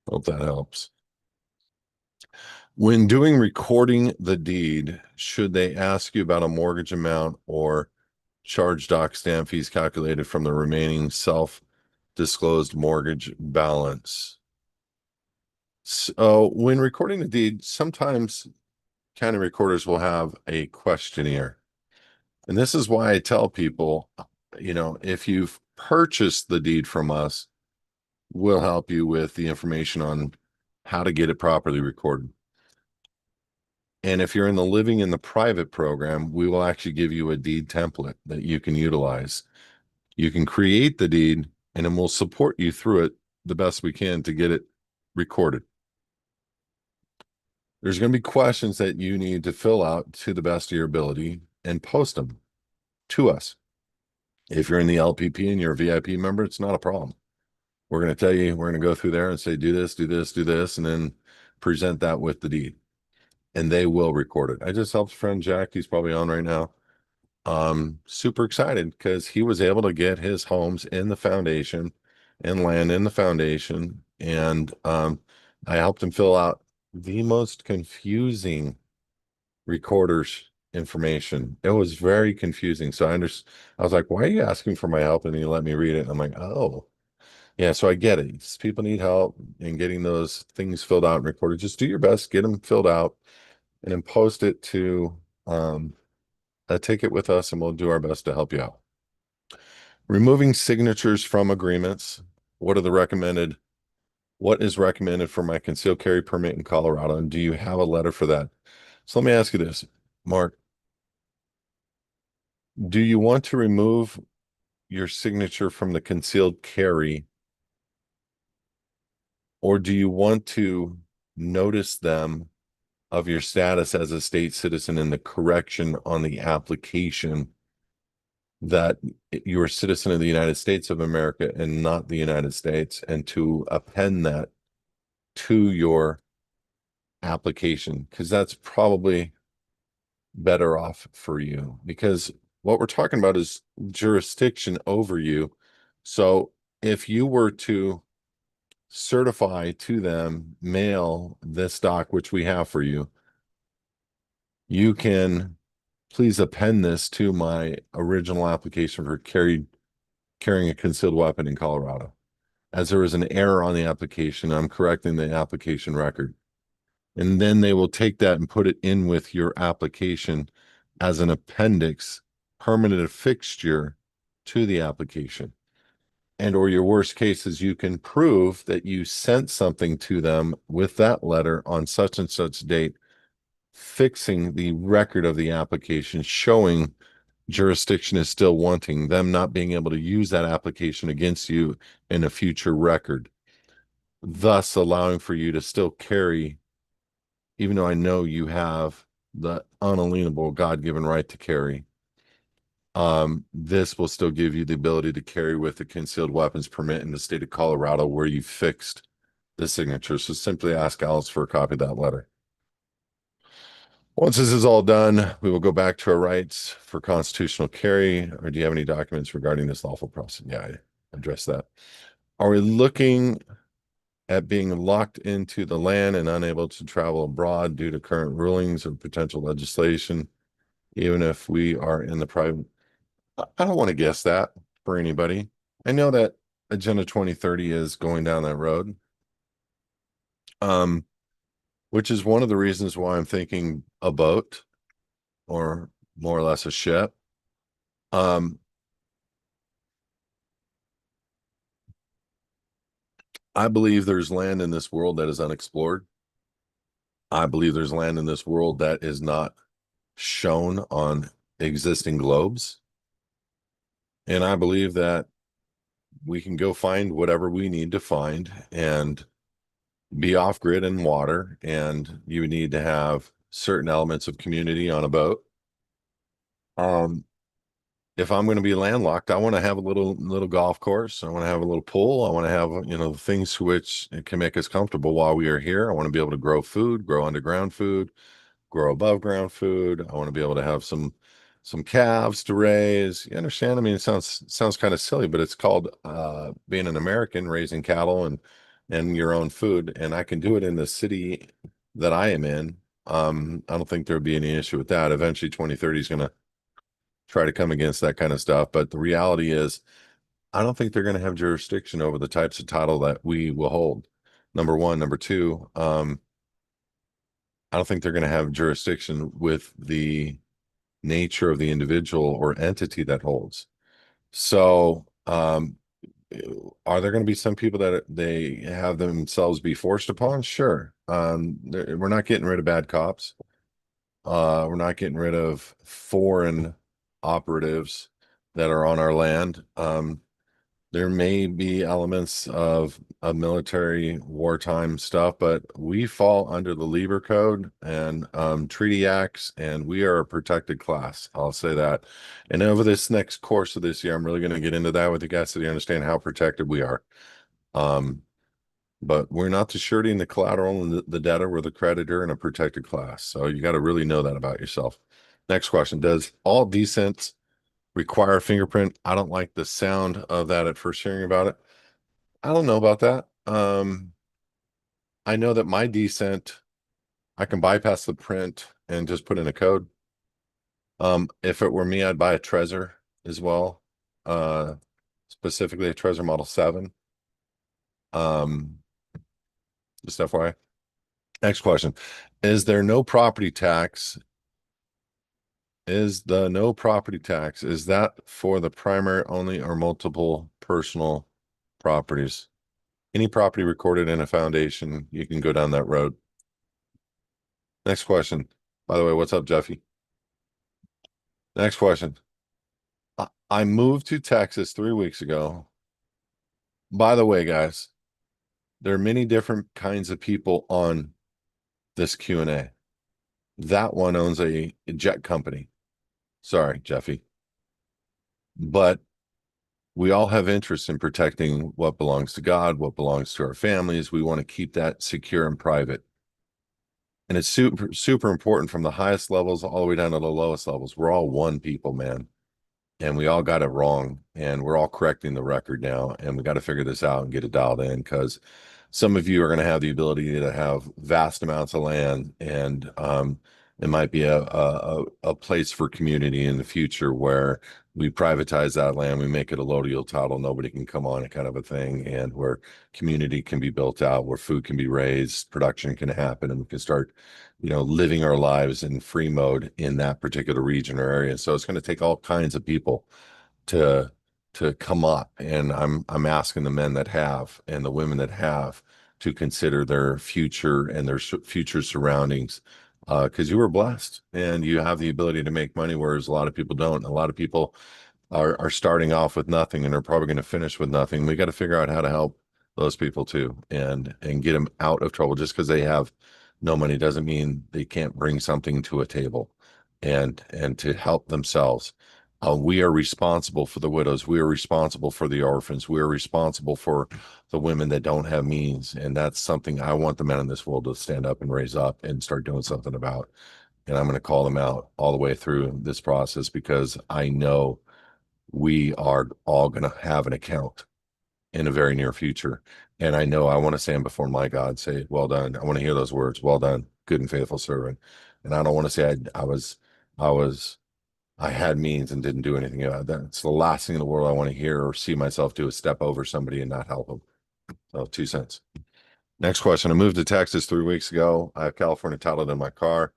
Hope that helps. When doing recording the deed, should they ask you about a mortgage amount or charge doc stamp fees calculated from the remaining self-disclosed mortgage balance? So when recording the deed, sometimes county recorders will have a questionnaire. And this is why I tell people, if you've purchased the deed from us, we'll help you with the information on how to get it properly recorded. And if you're in the living in the private program, we will actually give you a deed template that you can utilize. You can create the deed, and then we'll support you through it the best we can to get it recorded. There's going to be questions that you need to fill out to the best of your ability and post them to us. If you're in the LPP and you're a VIP member, it's not a problem. We're going to tell you, we're going to go through there and say, do this, do this, do this, and then present that with the deed. And they will record it. I just helped a friend Jack. He's probably on right now. Super excited because he was able to get his homes in the foundation and land in the foundation. And I helped him fill out the most confusing recorder's information. It was very confusing. So I was like, why are you asking for my help? And he let me read it. And I'm like, oh, yeah. So I get it. People need help in getting those things filled out and recorded. Just do your best, get them filled out, and then post it to a ticket with us, and we'll do our best to help you out. Removing signatures from agreements. What are the recommended? What is recommended for my concealed carry permit in Colorado? And do you have a letter for that? So let me ask you this, Mark. Do you want to remove your signature from the concealed carry, or do you want to notice them of your status as a state citizen in the correction on the application that you're a citizen of the United States of America and not the United States, and to append that to your application? Because that's probably better off for you, because what we're talking about is jurisdiction over you. So if you were to certify to them, mail this doc, which we have for you, you can please append this to my original application for carrying a concealed weapon in Colorado. As there is an error on the application, I'm correcting the application record. And then they will take that and put it in with your application as an appendix, permanent fixture to the application. And or your worst case is you can prove that you sent something to them with that letter on such and such date, fixing the record of the application, showing jurisdiction is still wanting, them not being able to use that application against you in a future record, thus allowing for you to still carry, even though I know you have the unalienable God-given right to carry. This will still give you the ability to carry with a concealed weapons permit in the state of Colorado where you fixed the signature. So simply ask Alice for a copy of that letter. Once this is all done, we will go back to our rights for constitutional carry. Or do you have any documents regarding this lawful process? Yeah, I addressed that. Are we looking at being locked into the land and unable to travel abroad due to current rulings or potential legislation, even if we are in the private? I don't want to guess that for anybody. I know that Agenda 2030 is going down that road, um, which is one of the reasons why I'm thinking a boat or more or less a ship. Um, I believe there's land in this world that is unexplored. I believe there's land in this world that is not shown on existing globes. And I believe that we can go find whatever we need to find and be off grid in water. And you need to have certain elements of community on a boat. Um, if I'm going to be landlocked, I want to have a little golf course. I want to have a little pool. I want to have, things which can make us comfortable while we are here. I want to be able to grow food, grow underground food, grow above ground food. I want to be able to have some calves to raise. You understand? I mean, it sounds kind of silly, but it's called being an American, raising cattle and your own food. And I can do it in the city that I am in. I don't think there would be any issue with that. Eventually 2030 is going to try to come against that kind of stuff. But the reality is, I don't think they're going to have jurisdiction over the types of title that we will hold. Number one. Number two, I don't think they're going to have jurisdiction with the nature of the individual or entity that holds. So, are there going to be some people that they have themselves be forced upon? Sure. We're not getting rid of bad cops. We're not getting rid of foreign operatives that are on our land. There may be elements of military wartime stuff, but we fall under the Lieber Code and treaty acts, and we are a protected class. I'll say that. And over this next course of this year, I'm really going to get into that with you guys so you understand how protected we are. Um, but we're not the surety and the collateral and the debtor. We're the creditor and a protected class. So you got to really know that about yourself. Next question. Does all descent require a fingerprint? I don't like the sound of that at first hearing about it. I don't know about that. I know that my descent, I can bypass the print and just put in a code. If it were me, I'd buy a Trezor as well. Specifically a Trezor Model 7. Just FYI. Next question. Is there no property tax? Is the no property tax, is that for the primary only or multiple personal properties? Any property recorded in a foundation, you can go down that road. Next question. By the way, what's up, Jeffy? Next question. I moved to Texas 3 weeks ago. By the way, guys, there are many different kinds of people on this Q&A. That one owns a jet company. Sorry, Jeffy. But we all have interest in protecting what belongs to God, what belongs to our families. We want to keep that secure and private. And it's super, super important from the highest levels all the way down to the lowest levels. We're all one people, man. And we all got it wrong. And we're all correcting the record now. And we got to figure this out and get it dialed in because some of you are going to have the ability to have vast amounts of land. And it might be a place for community in the future where we privatize that land, we make it a low-yield title, nobody can come on it kind of a thing, and where community can be built out, where food can be raised, production can happen, and we can start, living our lives in free mode in that particular region or area. So it's going to take all kinds of people to to come up, and I'm asking the men that have and the women that have to consider their future and their future surroundings, because you were blessed and you have the ability to make money, whereas a lot of people don't. A lot of people are starting off with nothing and are probably going to finish with nothing. We got to figure out how to help those people too, and get them out of trouble. Just because they have no money doesn't mean they can't bring something to a table and to help themselves. We are responsible for the widows. We are responsible for the orphans. We are responsible for the women that don't have means. And that's something I want the men in this world to stand up and raise up and start doing something about. And I'm going to call them out all the way through this process, because I know we are all going to have an account in a very near future. And I know I want to stand before my God, say, well done. I want to hear those words, well done, good and faithful servant. And I don't want to say I was, I had means and didn't do anything about that. It's the last thing in the world I want to hear or see myself do, is step over somebody and not help them. So 2 cents. Next question. I moved to Texas 3 weeks ago. I have California title in my car.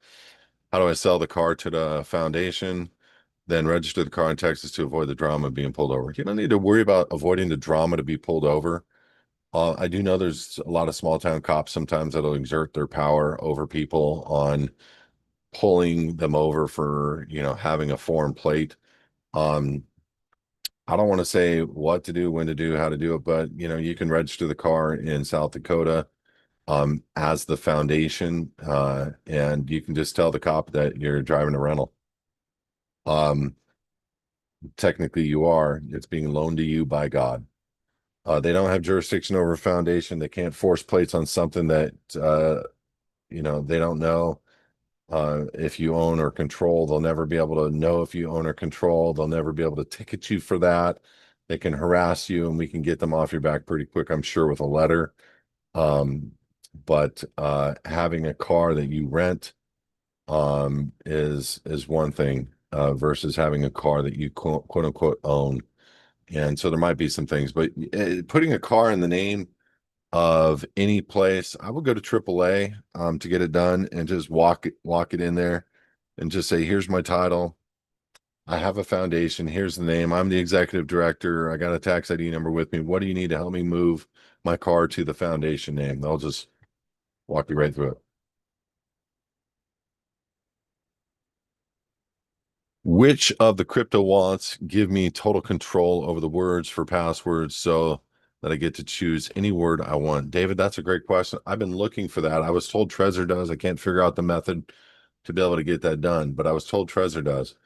How do I sell the car to the foundation, then register the car in Texas to avoid the drama of being pulled over? You don't need to worry about avoiding the drama to be pulled over. I do know there's a lot of small town cops sometimes that'll exert their power over people on pulling them over for, having a foreign plate. Um, I don't want to say what to do, when to do, how to do it, but you can register the car in South Dakota as the foundation, and you can just tell the cop that you're driving a rental. Um, Technically you are. It's being loaned to you by God. They don't have jurisdiction over a foundation. They can't force plates on something that they don't know if you own or control. They'll never be able to know if you own or control. They'll never be able to ticket you for that. They can harass you, and we can get them off your back pretty quick, I'm sure, with a letter. But having a car that you rent is one thing, versus having a car that you quote unquote own. And so there might be some things, but putting a car in the name of any place, I would go to AAA to get it done, and just walk it in there and just say, here's my title. I have a foundation. Here's the name. I'm the executive director. I got a tax ID number with me. What do you need to help me move my car to the foundation name? They'll just walk you right through it. Which of the crypto wallets give me total control over the words for passwords so that I get to choose any word I want? David, that's a great question. I've been looking for that. I was told Trezor does. I can't figure out the method to be able to get that done, but I was told Trezor does.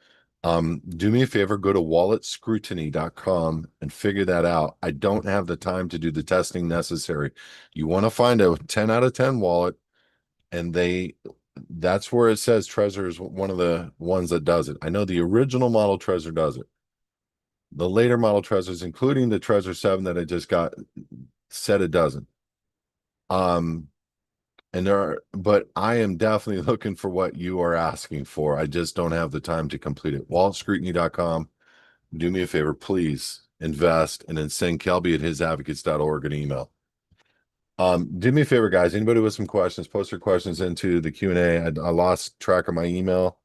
Do me a favor, go to walletscrutiny.com and figure that out. I don't have the time to do the testing necessary. You want to find a 10 out of 10 wallet, and that's where it says Trezor is one of the ones that does it. I know the original model Trezor does it. The later model Trezors, including the Trezor 7 that I just got, said it doesn't. Um, but I am definitely looking for what you are asking for. I just don't have the time to complete it. WalletScrutiny.com. Do me a favor, please invest, and then send Kelby at HISadvocates.org an email. Do me a favor, guys. Anybody with some questions, post your questions into the Q&A. I lost track of my email.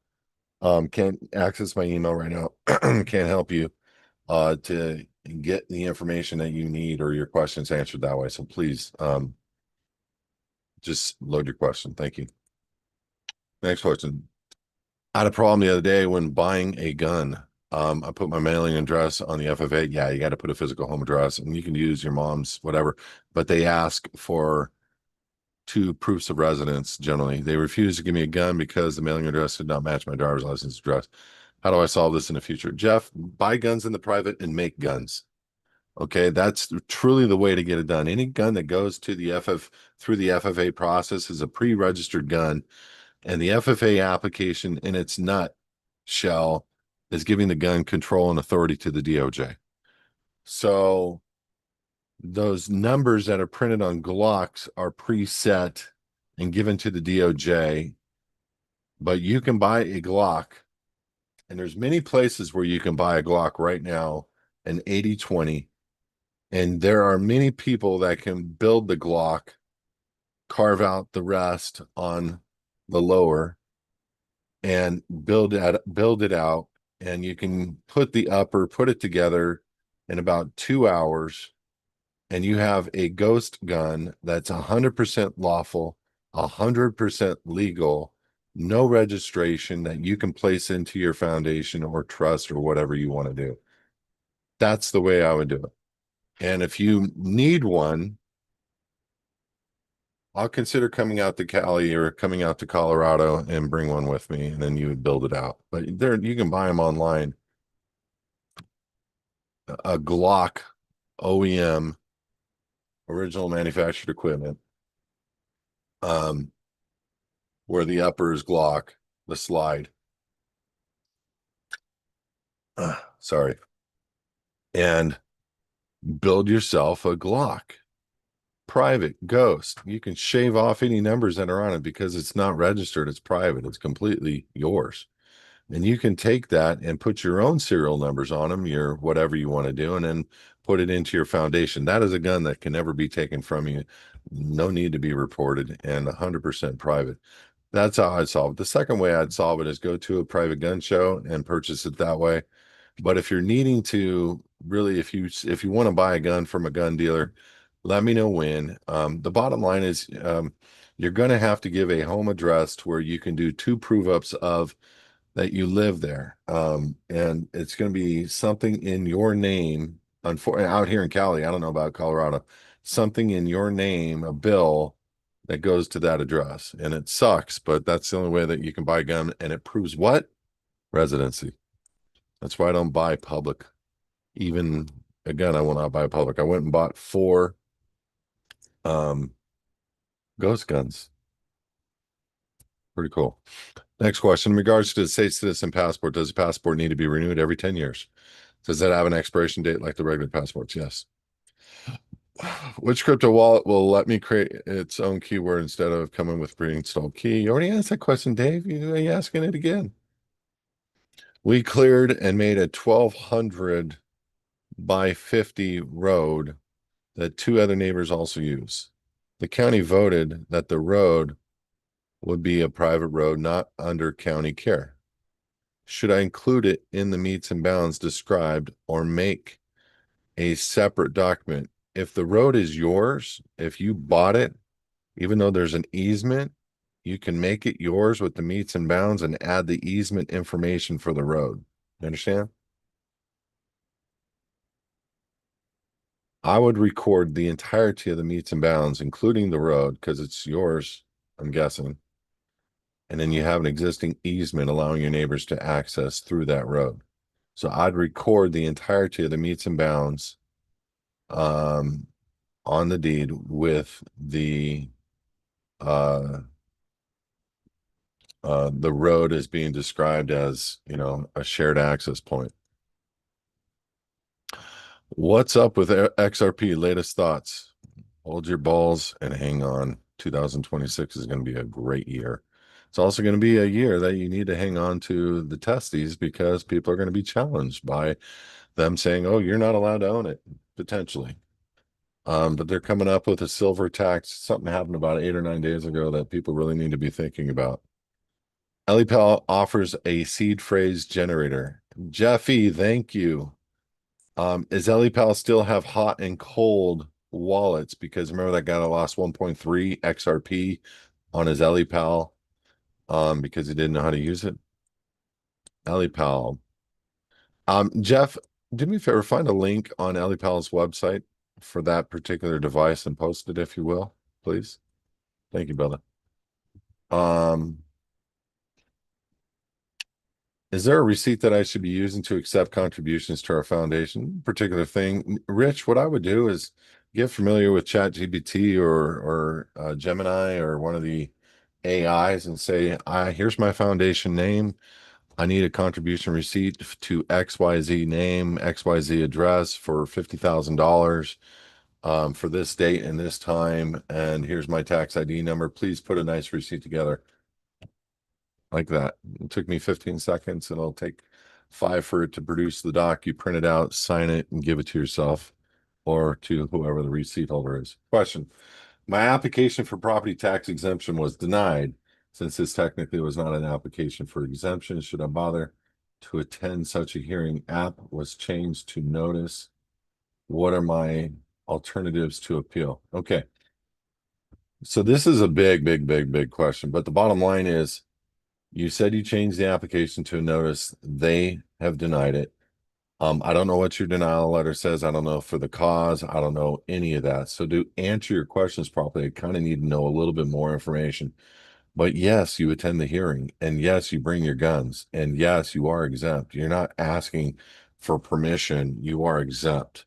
Can't access my email right now. Can't help you to get the information that you need or your questions answered that way. So please just load your question. Thank you. Next question. I had a problem the other day when buying a gun. I put my mailing address on the FFA. Yeah, you got to put a physical home address, and you can use your mom's, whatever, but they ask for two proofs of residence. Generally, they refuse to give me a gun because the mailing address did not match my driver's license address. How do I solve this in the future? Jeff, buy guns in the private and make guns. Okay, that's truly the way to get it done. Any gun that goes to the through the FFA process is a pre-registered gun, and the FFA application in its nutshell is giving the gun control and authority to the DOJ. So those numbers that are printed on Glocks are preset and given to the DOJ, but you can buy a Glock, and there's many places where you can buy a Glock right now, an 80/20, and there are many people that can build the Glock, carve out the rest on the lower, and build it out, and you can put the upper, put it together, in about 2 hours, and you have a ghost gun that's 100% lawful, 100% legal, no registration that you can place into your foundation or trust or whatever you want to do. That's the way I would do it. And if you need one, I'll consider coming out to Cali or coming out to Colorado and bring one with me, and then you would build it out. But there, you can buy them online. A Glock OEM, original manufactured equipment, um, where the upper is Glock, the slide. Sorry. And build yourself a Glock. Private ghost. You can shave off any numbers that are on it because it's not registered. It's private. It's completely yours. And you can take that and put your own serial numbers on them, your whatever you want to do, and then put it into your foundation. That is a gun that can never be taken from you. No need to be reported and 100% private. That's how I'd solve it. The second way I'd solve it is go to a private gun show and purchase it that way. But if you're needing to really, if you want to buy a gun from a gun dealer, let me know when. The bottom line is you're going to have to give a home address to where you can do two prove ups of that you live there. And it's going to be something in your name. Out here in Cali, I don't know about Colorado, something in your name, a bill that goes to that address. And it sucks, but that's the only way that you can buy a gun. And it proves what? Residency. That's why I don't buy public. Even again, I will not buy public. I went and bought 4 um, ghost guns. Pretty cool. Next question. In regards to the state citizen passport, does the passport need to be renewed every 10 years? Does that have an expiration date like the regular passports? Yes. Which crypto wallet will let me create its own keyword instead of coming with pre-installed key? You already asked that question, Dave. Are you asking it again? We cleared and made a 1,200 by 50 road that 2 other neighbors also use. The county voted that the road would be a private road, not under county care. Should I include it in the meets and bounds described or make a separate document? If the road is yours, if you bought it, even though there's an easement, you can make it yours with the meets and bounds and add the easement information for the road. You understand? I would record the entirety of the meets and bounds, including the road, because it's yours, I'm guessing. And then you have an existing easement allowing your neighbors to access through that road. So I'd record the entirety of the meets and bounds on the deed with the road is being described as, a shared access point. What's up with XRP? Latest thoughts? Hold your balls and hang on. 2026 is going to be a great year. It's also going to be a year that you need to hang on to the testes because people are going to be challenged by them saying, oh, you're not allowed to own it, potentially. But they're coming up with a silver tax. Something happened about 8 or 9 days ago that people really need to be thinking about. EliPal offers a seed phrase generator. Jeffy, thank you. Is EliPal still have hot and cold wallets? Because remember that guy that lost 1.3 XRP on his EliPal because he didn't know how to use it. EliPal. Jeff, do me a favor, find a link on EliPal's website for that particular device and post it if you will, please. Thank you, brother. Is there a receipt that I should be using to accept contributions to our foundation? Particular thing, Rich, what I would do is get familiar with ChatGPT or Gemini or one of the AIs and say, here's my foundation name. I need a contribution receipt to XYZ name, XYZ address for $50,000 for this date and this time. And here's my tax ID number. Please put a nice receipt together like that. It took me 15 seconds and it'll take 5 for it to produce the doc. You print it out, sign it, and give it to yourself or to whoever the receipt holder is. Question. My application for property tax exemption was denied. Since this technically was not an application for exemption, should I bother to attend such a hearing? App was changed to notice What are my alternatives to appeal? Okay. So this is a big, big, big, big question. But the bottom line is you said you changed the application to a notice. They have denied it. I don't know what your denial letter says. I don't know for the cause. I don't know any of that. So to answer your questions properly, I kind of need to know a little bit more information. But yes, you attend the hearing, and yes, you bring your guns, and yes, you are exempt. You're not asking for permission. You are exempt.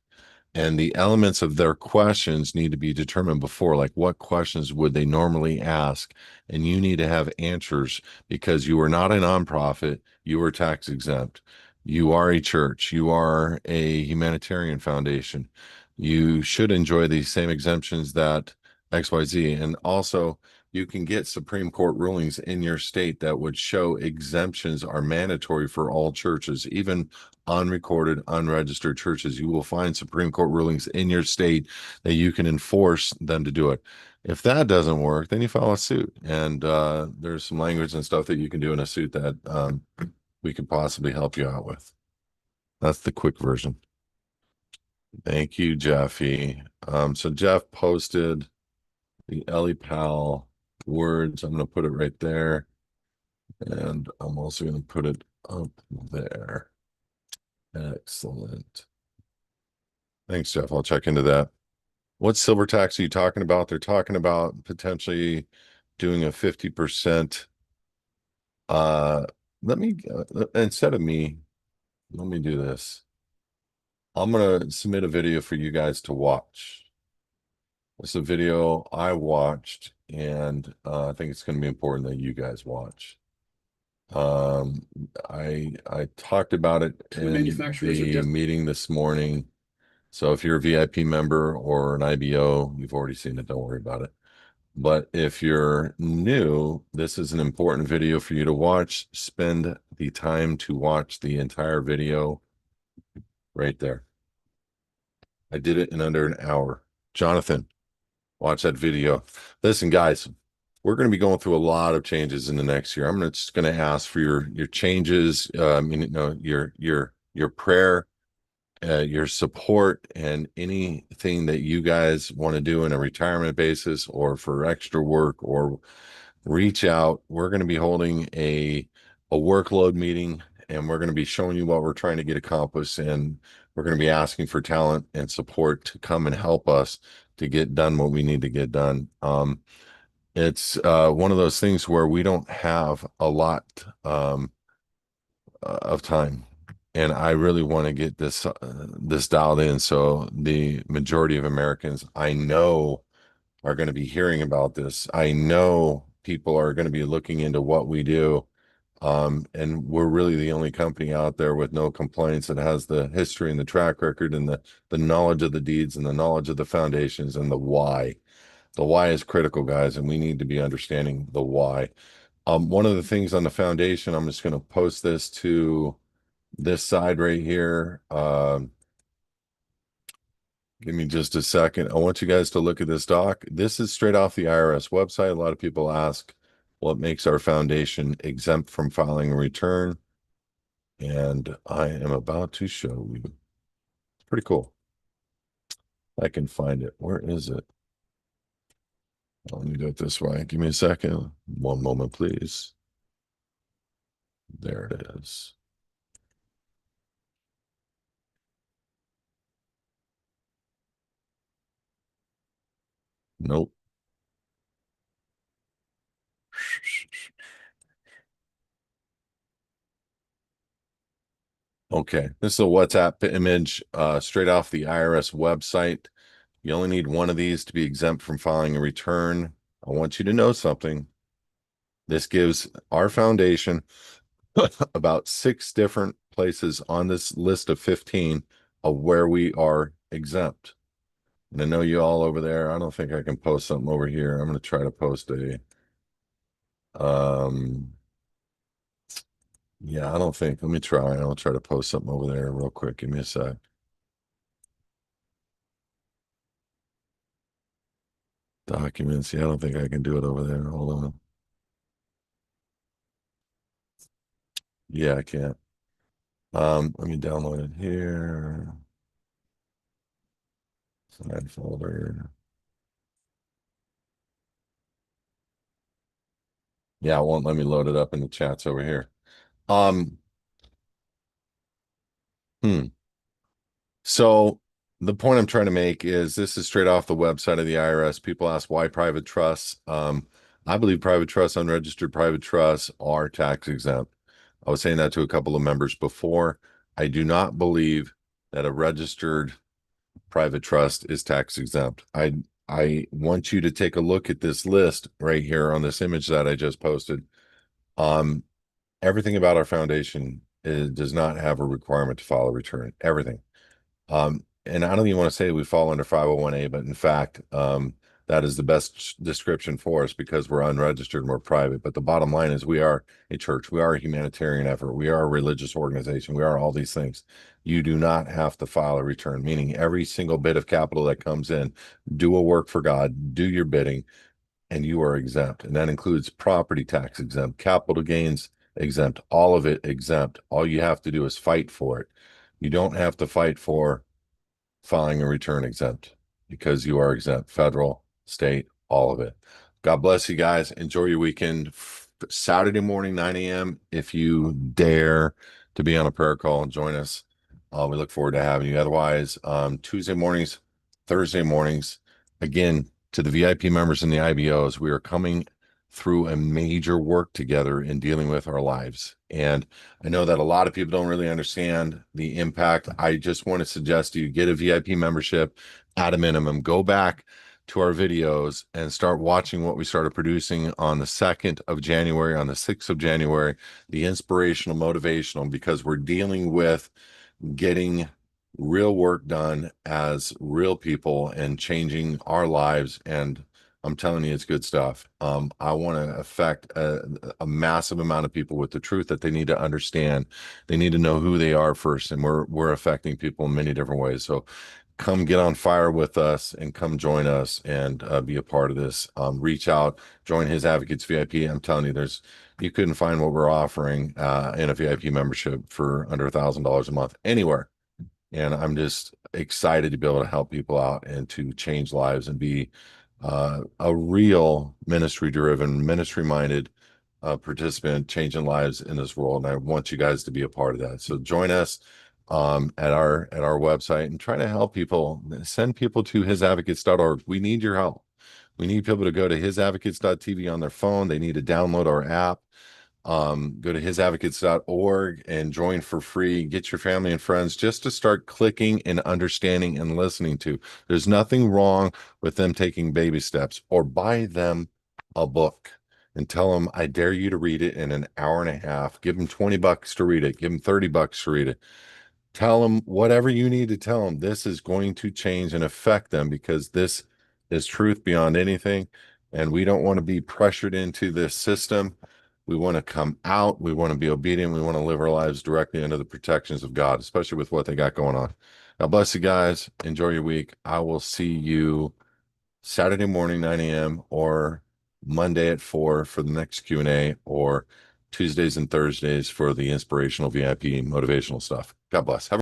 And the elements of their questions need to be determined before, like what questions would they normally ask? And you need to have answers because you are not a nonprofit, you are tax exempt. You are a church, you are a humanitarian foundation. You should enjoy the same exemptions that XYZ. And also, you can get Supreme Court rulings in your state that would show exemptions are mandatory for all churches, even unrecorded, unregistered churches. You will find Supreme Court rulings in your state that you can enforce them to do it. If that doesn't work, then you file a suit. And there's some language and stuff that you can do in a suit that we could possibly help you out with. That's the quick version. Thank you, Jeffy. So Jeff posted the Ellie Pal words. I'm going to put it right there. And I'm also going to put it up there. Excellent. Thanks, Jeff. I'll check into that. What silver tax are you talking about? They're talking about potentially doing a 50%. Uh, let me, instead of me, let me do this. I'm going to submit a video for you guys to watch. It's a video I watched, and I think it's going to be important that you guys watch. Um, I talked about it in the meeting this morning. So if you're a VIP member or an IBO, you've already seen it. Don't worry about it. But if you're new, this is an important video for you to watch. Spend the time to watch the entire video right there. I did it in under an hour. Jonathan, watch that video. Listen, guys, we're going to be going through a lot of changes in the next year. Just going to ask for your changes, your prayer, your support, and anything that you guys want to do in a retirement basis or for extra work, or reach out. We're going to be holding a workload meeting, and we're going to be showing you what we're trying to get accomplished, and we're going to be asking for talent and support to come and help us to get done what we need to get done. It's one of those things where we don't have a lot of time, and I really want to get this dialed in. So the majority of Americans I know are going to be hearing about this. I know people are going to be looking into what we do. And we're really the only company out there with no complaints that has the history and the track record and the knowledge of the deeds and the knowledge of the foundations and the why. The why is critical, guys, and we need to be understanding the why. One of the things on the foundation, I'm just going to post this to this side right here. Give me just a second. I want you guys to look at this doc. This is straight off the IRS website. A lot of people ask what makes our foundation exempt from filing a return. And I am about to show you. It's pretty cool. I can find it. Where is it? Let me do it this way. Give me a second. One moment, please. There it is. Nope. Okay, this is a WhatsApp image straight off the IRS website. You only need one of these to be exempt from filing a return. I want you to know something. This gives our foundation about 6 different places on this list of 15 of where we are exempt. And I know you all over there. I don't think I can post something over here. I'm going to try to post um, yeah, I don't think. Let me try. I'll try to post something over there real quick. Give me a sec. Documents. Yeah, I don't think I can do it over there. Hold on. Yeah, I can't. Let me download it here. Side folder. Yeah, it won't let me load it up in the chats over here. Um, hmm. So the point I'm trying to make is this is straight off the website of the IRS. People ask why private trusts. I believe private trusts, unregistered private trusts are tax exempt. I was saying that to a couple of members before. I do not believe that a registered private trust is tax exempt. I want you to take a look at this list right here on this image that I just posted. Um, Everything about our foundation does not have a requirement to file a return. Everything. And I don't even want to say we fall under 501A, but in fact, that is the best description for us because we're unregistered and we're private. But the bottom line is we are a church, we are a humanitarian effort, we are a religious organization, we are all these things. You do not have to file a return, meaning every single bit of capital that comes in, do a work for God, do your bidding, and you are exempt. And that includes property tax exempt, capital gains exempt, all of it exempt. All you have to do is fight for it. You don't have to fight for filing a return exempt because you are exempt, federal, state, all of it. God bless you guys. Enjoy your weekend. Saturday morning, 9 a.m. If you dare to be on a prayer call and join us, we look forward to having you. Otherwise, Tuesday mornings, Thursday mornings, again, to the VIP members and the IBOs, we are coming through a major work together in dealing with our lives. And I know that a lot of people don't really understand the impact. I just want to suggest you get a VIP membership at a minimum. Go back to our videos and start watching what we started producing on the 2nd of January, on the 6th of January, the inspirational, motivational, because we're dealing with getting real work done as real people and changing our lives. And I'm telling you, it's good stuff. I want to affect a massive amount of people with the truth that they need to understand. They need to know who they are first, and we're affecting people in many different ways. So come get on fire with us and come join us and be a part of this. Reach out, join HISAdvocates VIP. I'm telling you, you couldn't find what we're offering in a VIP membership for under $1,000 a month anywhere. And I'm just excited to be able to help people out and to change lives and be a real ministry driven, ministry minded participant changing lives in this world. And I want you guys to be a part of that. So join us at our website and try to help people, send people to hisadvocates.org. We need your help. We need people to go to hisadvocates.tv on their phone. They need to download our app. Go to hisadvocates.org and join for free. Get your family and friends just to start clicking and understanding and listening to. There's nothing wrong with them taking baby steps, or buy them a book and tell them, I dare you to read it in an hour and a half. Give them $20 to read it. Give them $30 to read it. Tell them whatever you need to tell them. This is going to change and affect them because this is truth beyond anything. And we don't want to be pressured into this system. We want to come out. We want to be obedient. We want to live our lives directly under the protections of God, especially with what they got going on. God bless you guys. Enjoy your week. I will see you Saturday morning, 9 a.m. or Monday at 4 for the next Q&A, or Tuesdays and Thursdays for the inspirational VIP motivational stuff. God bless. Have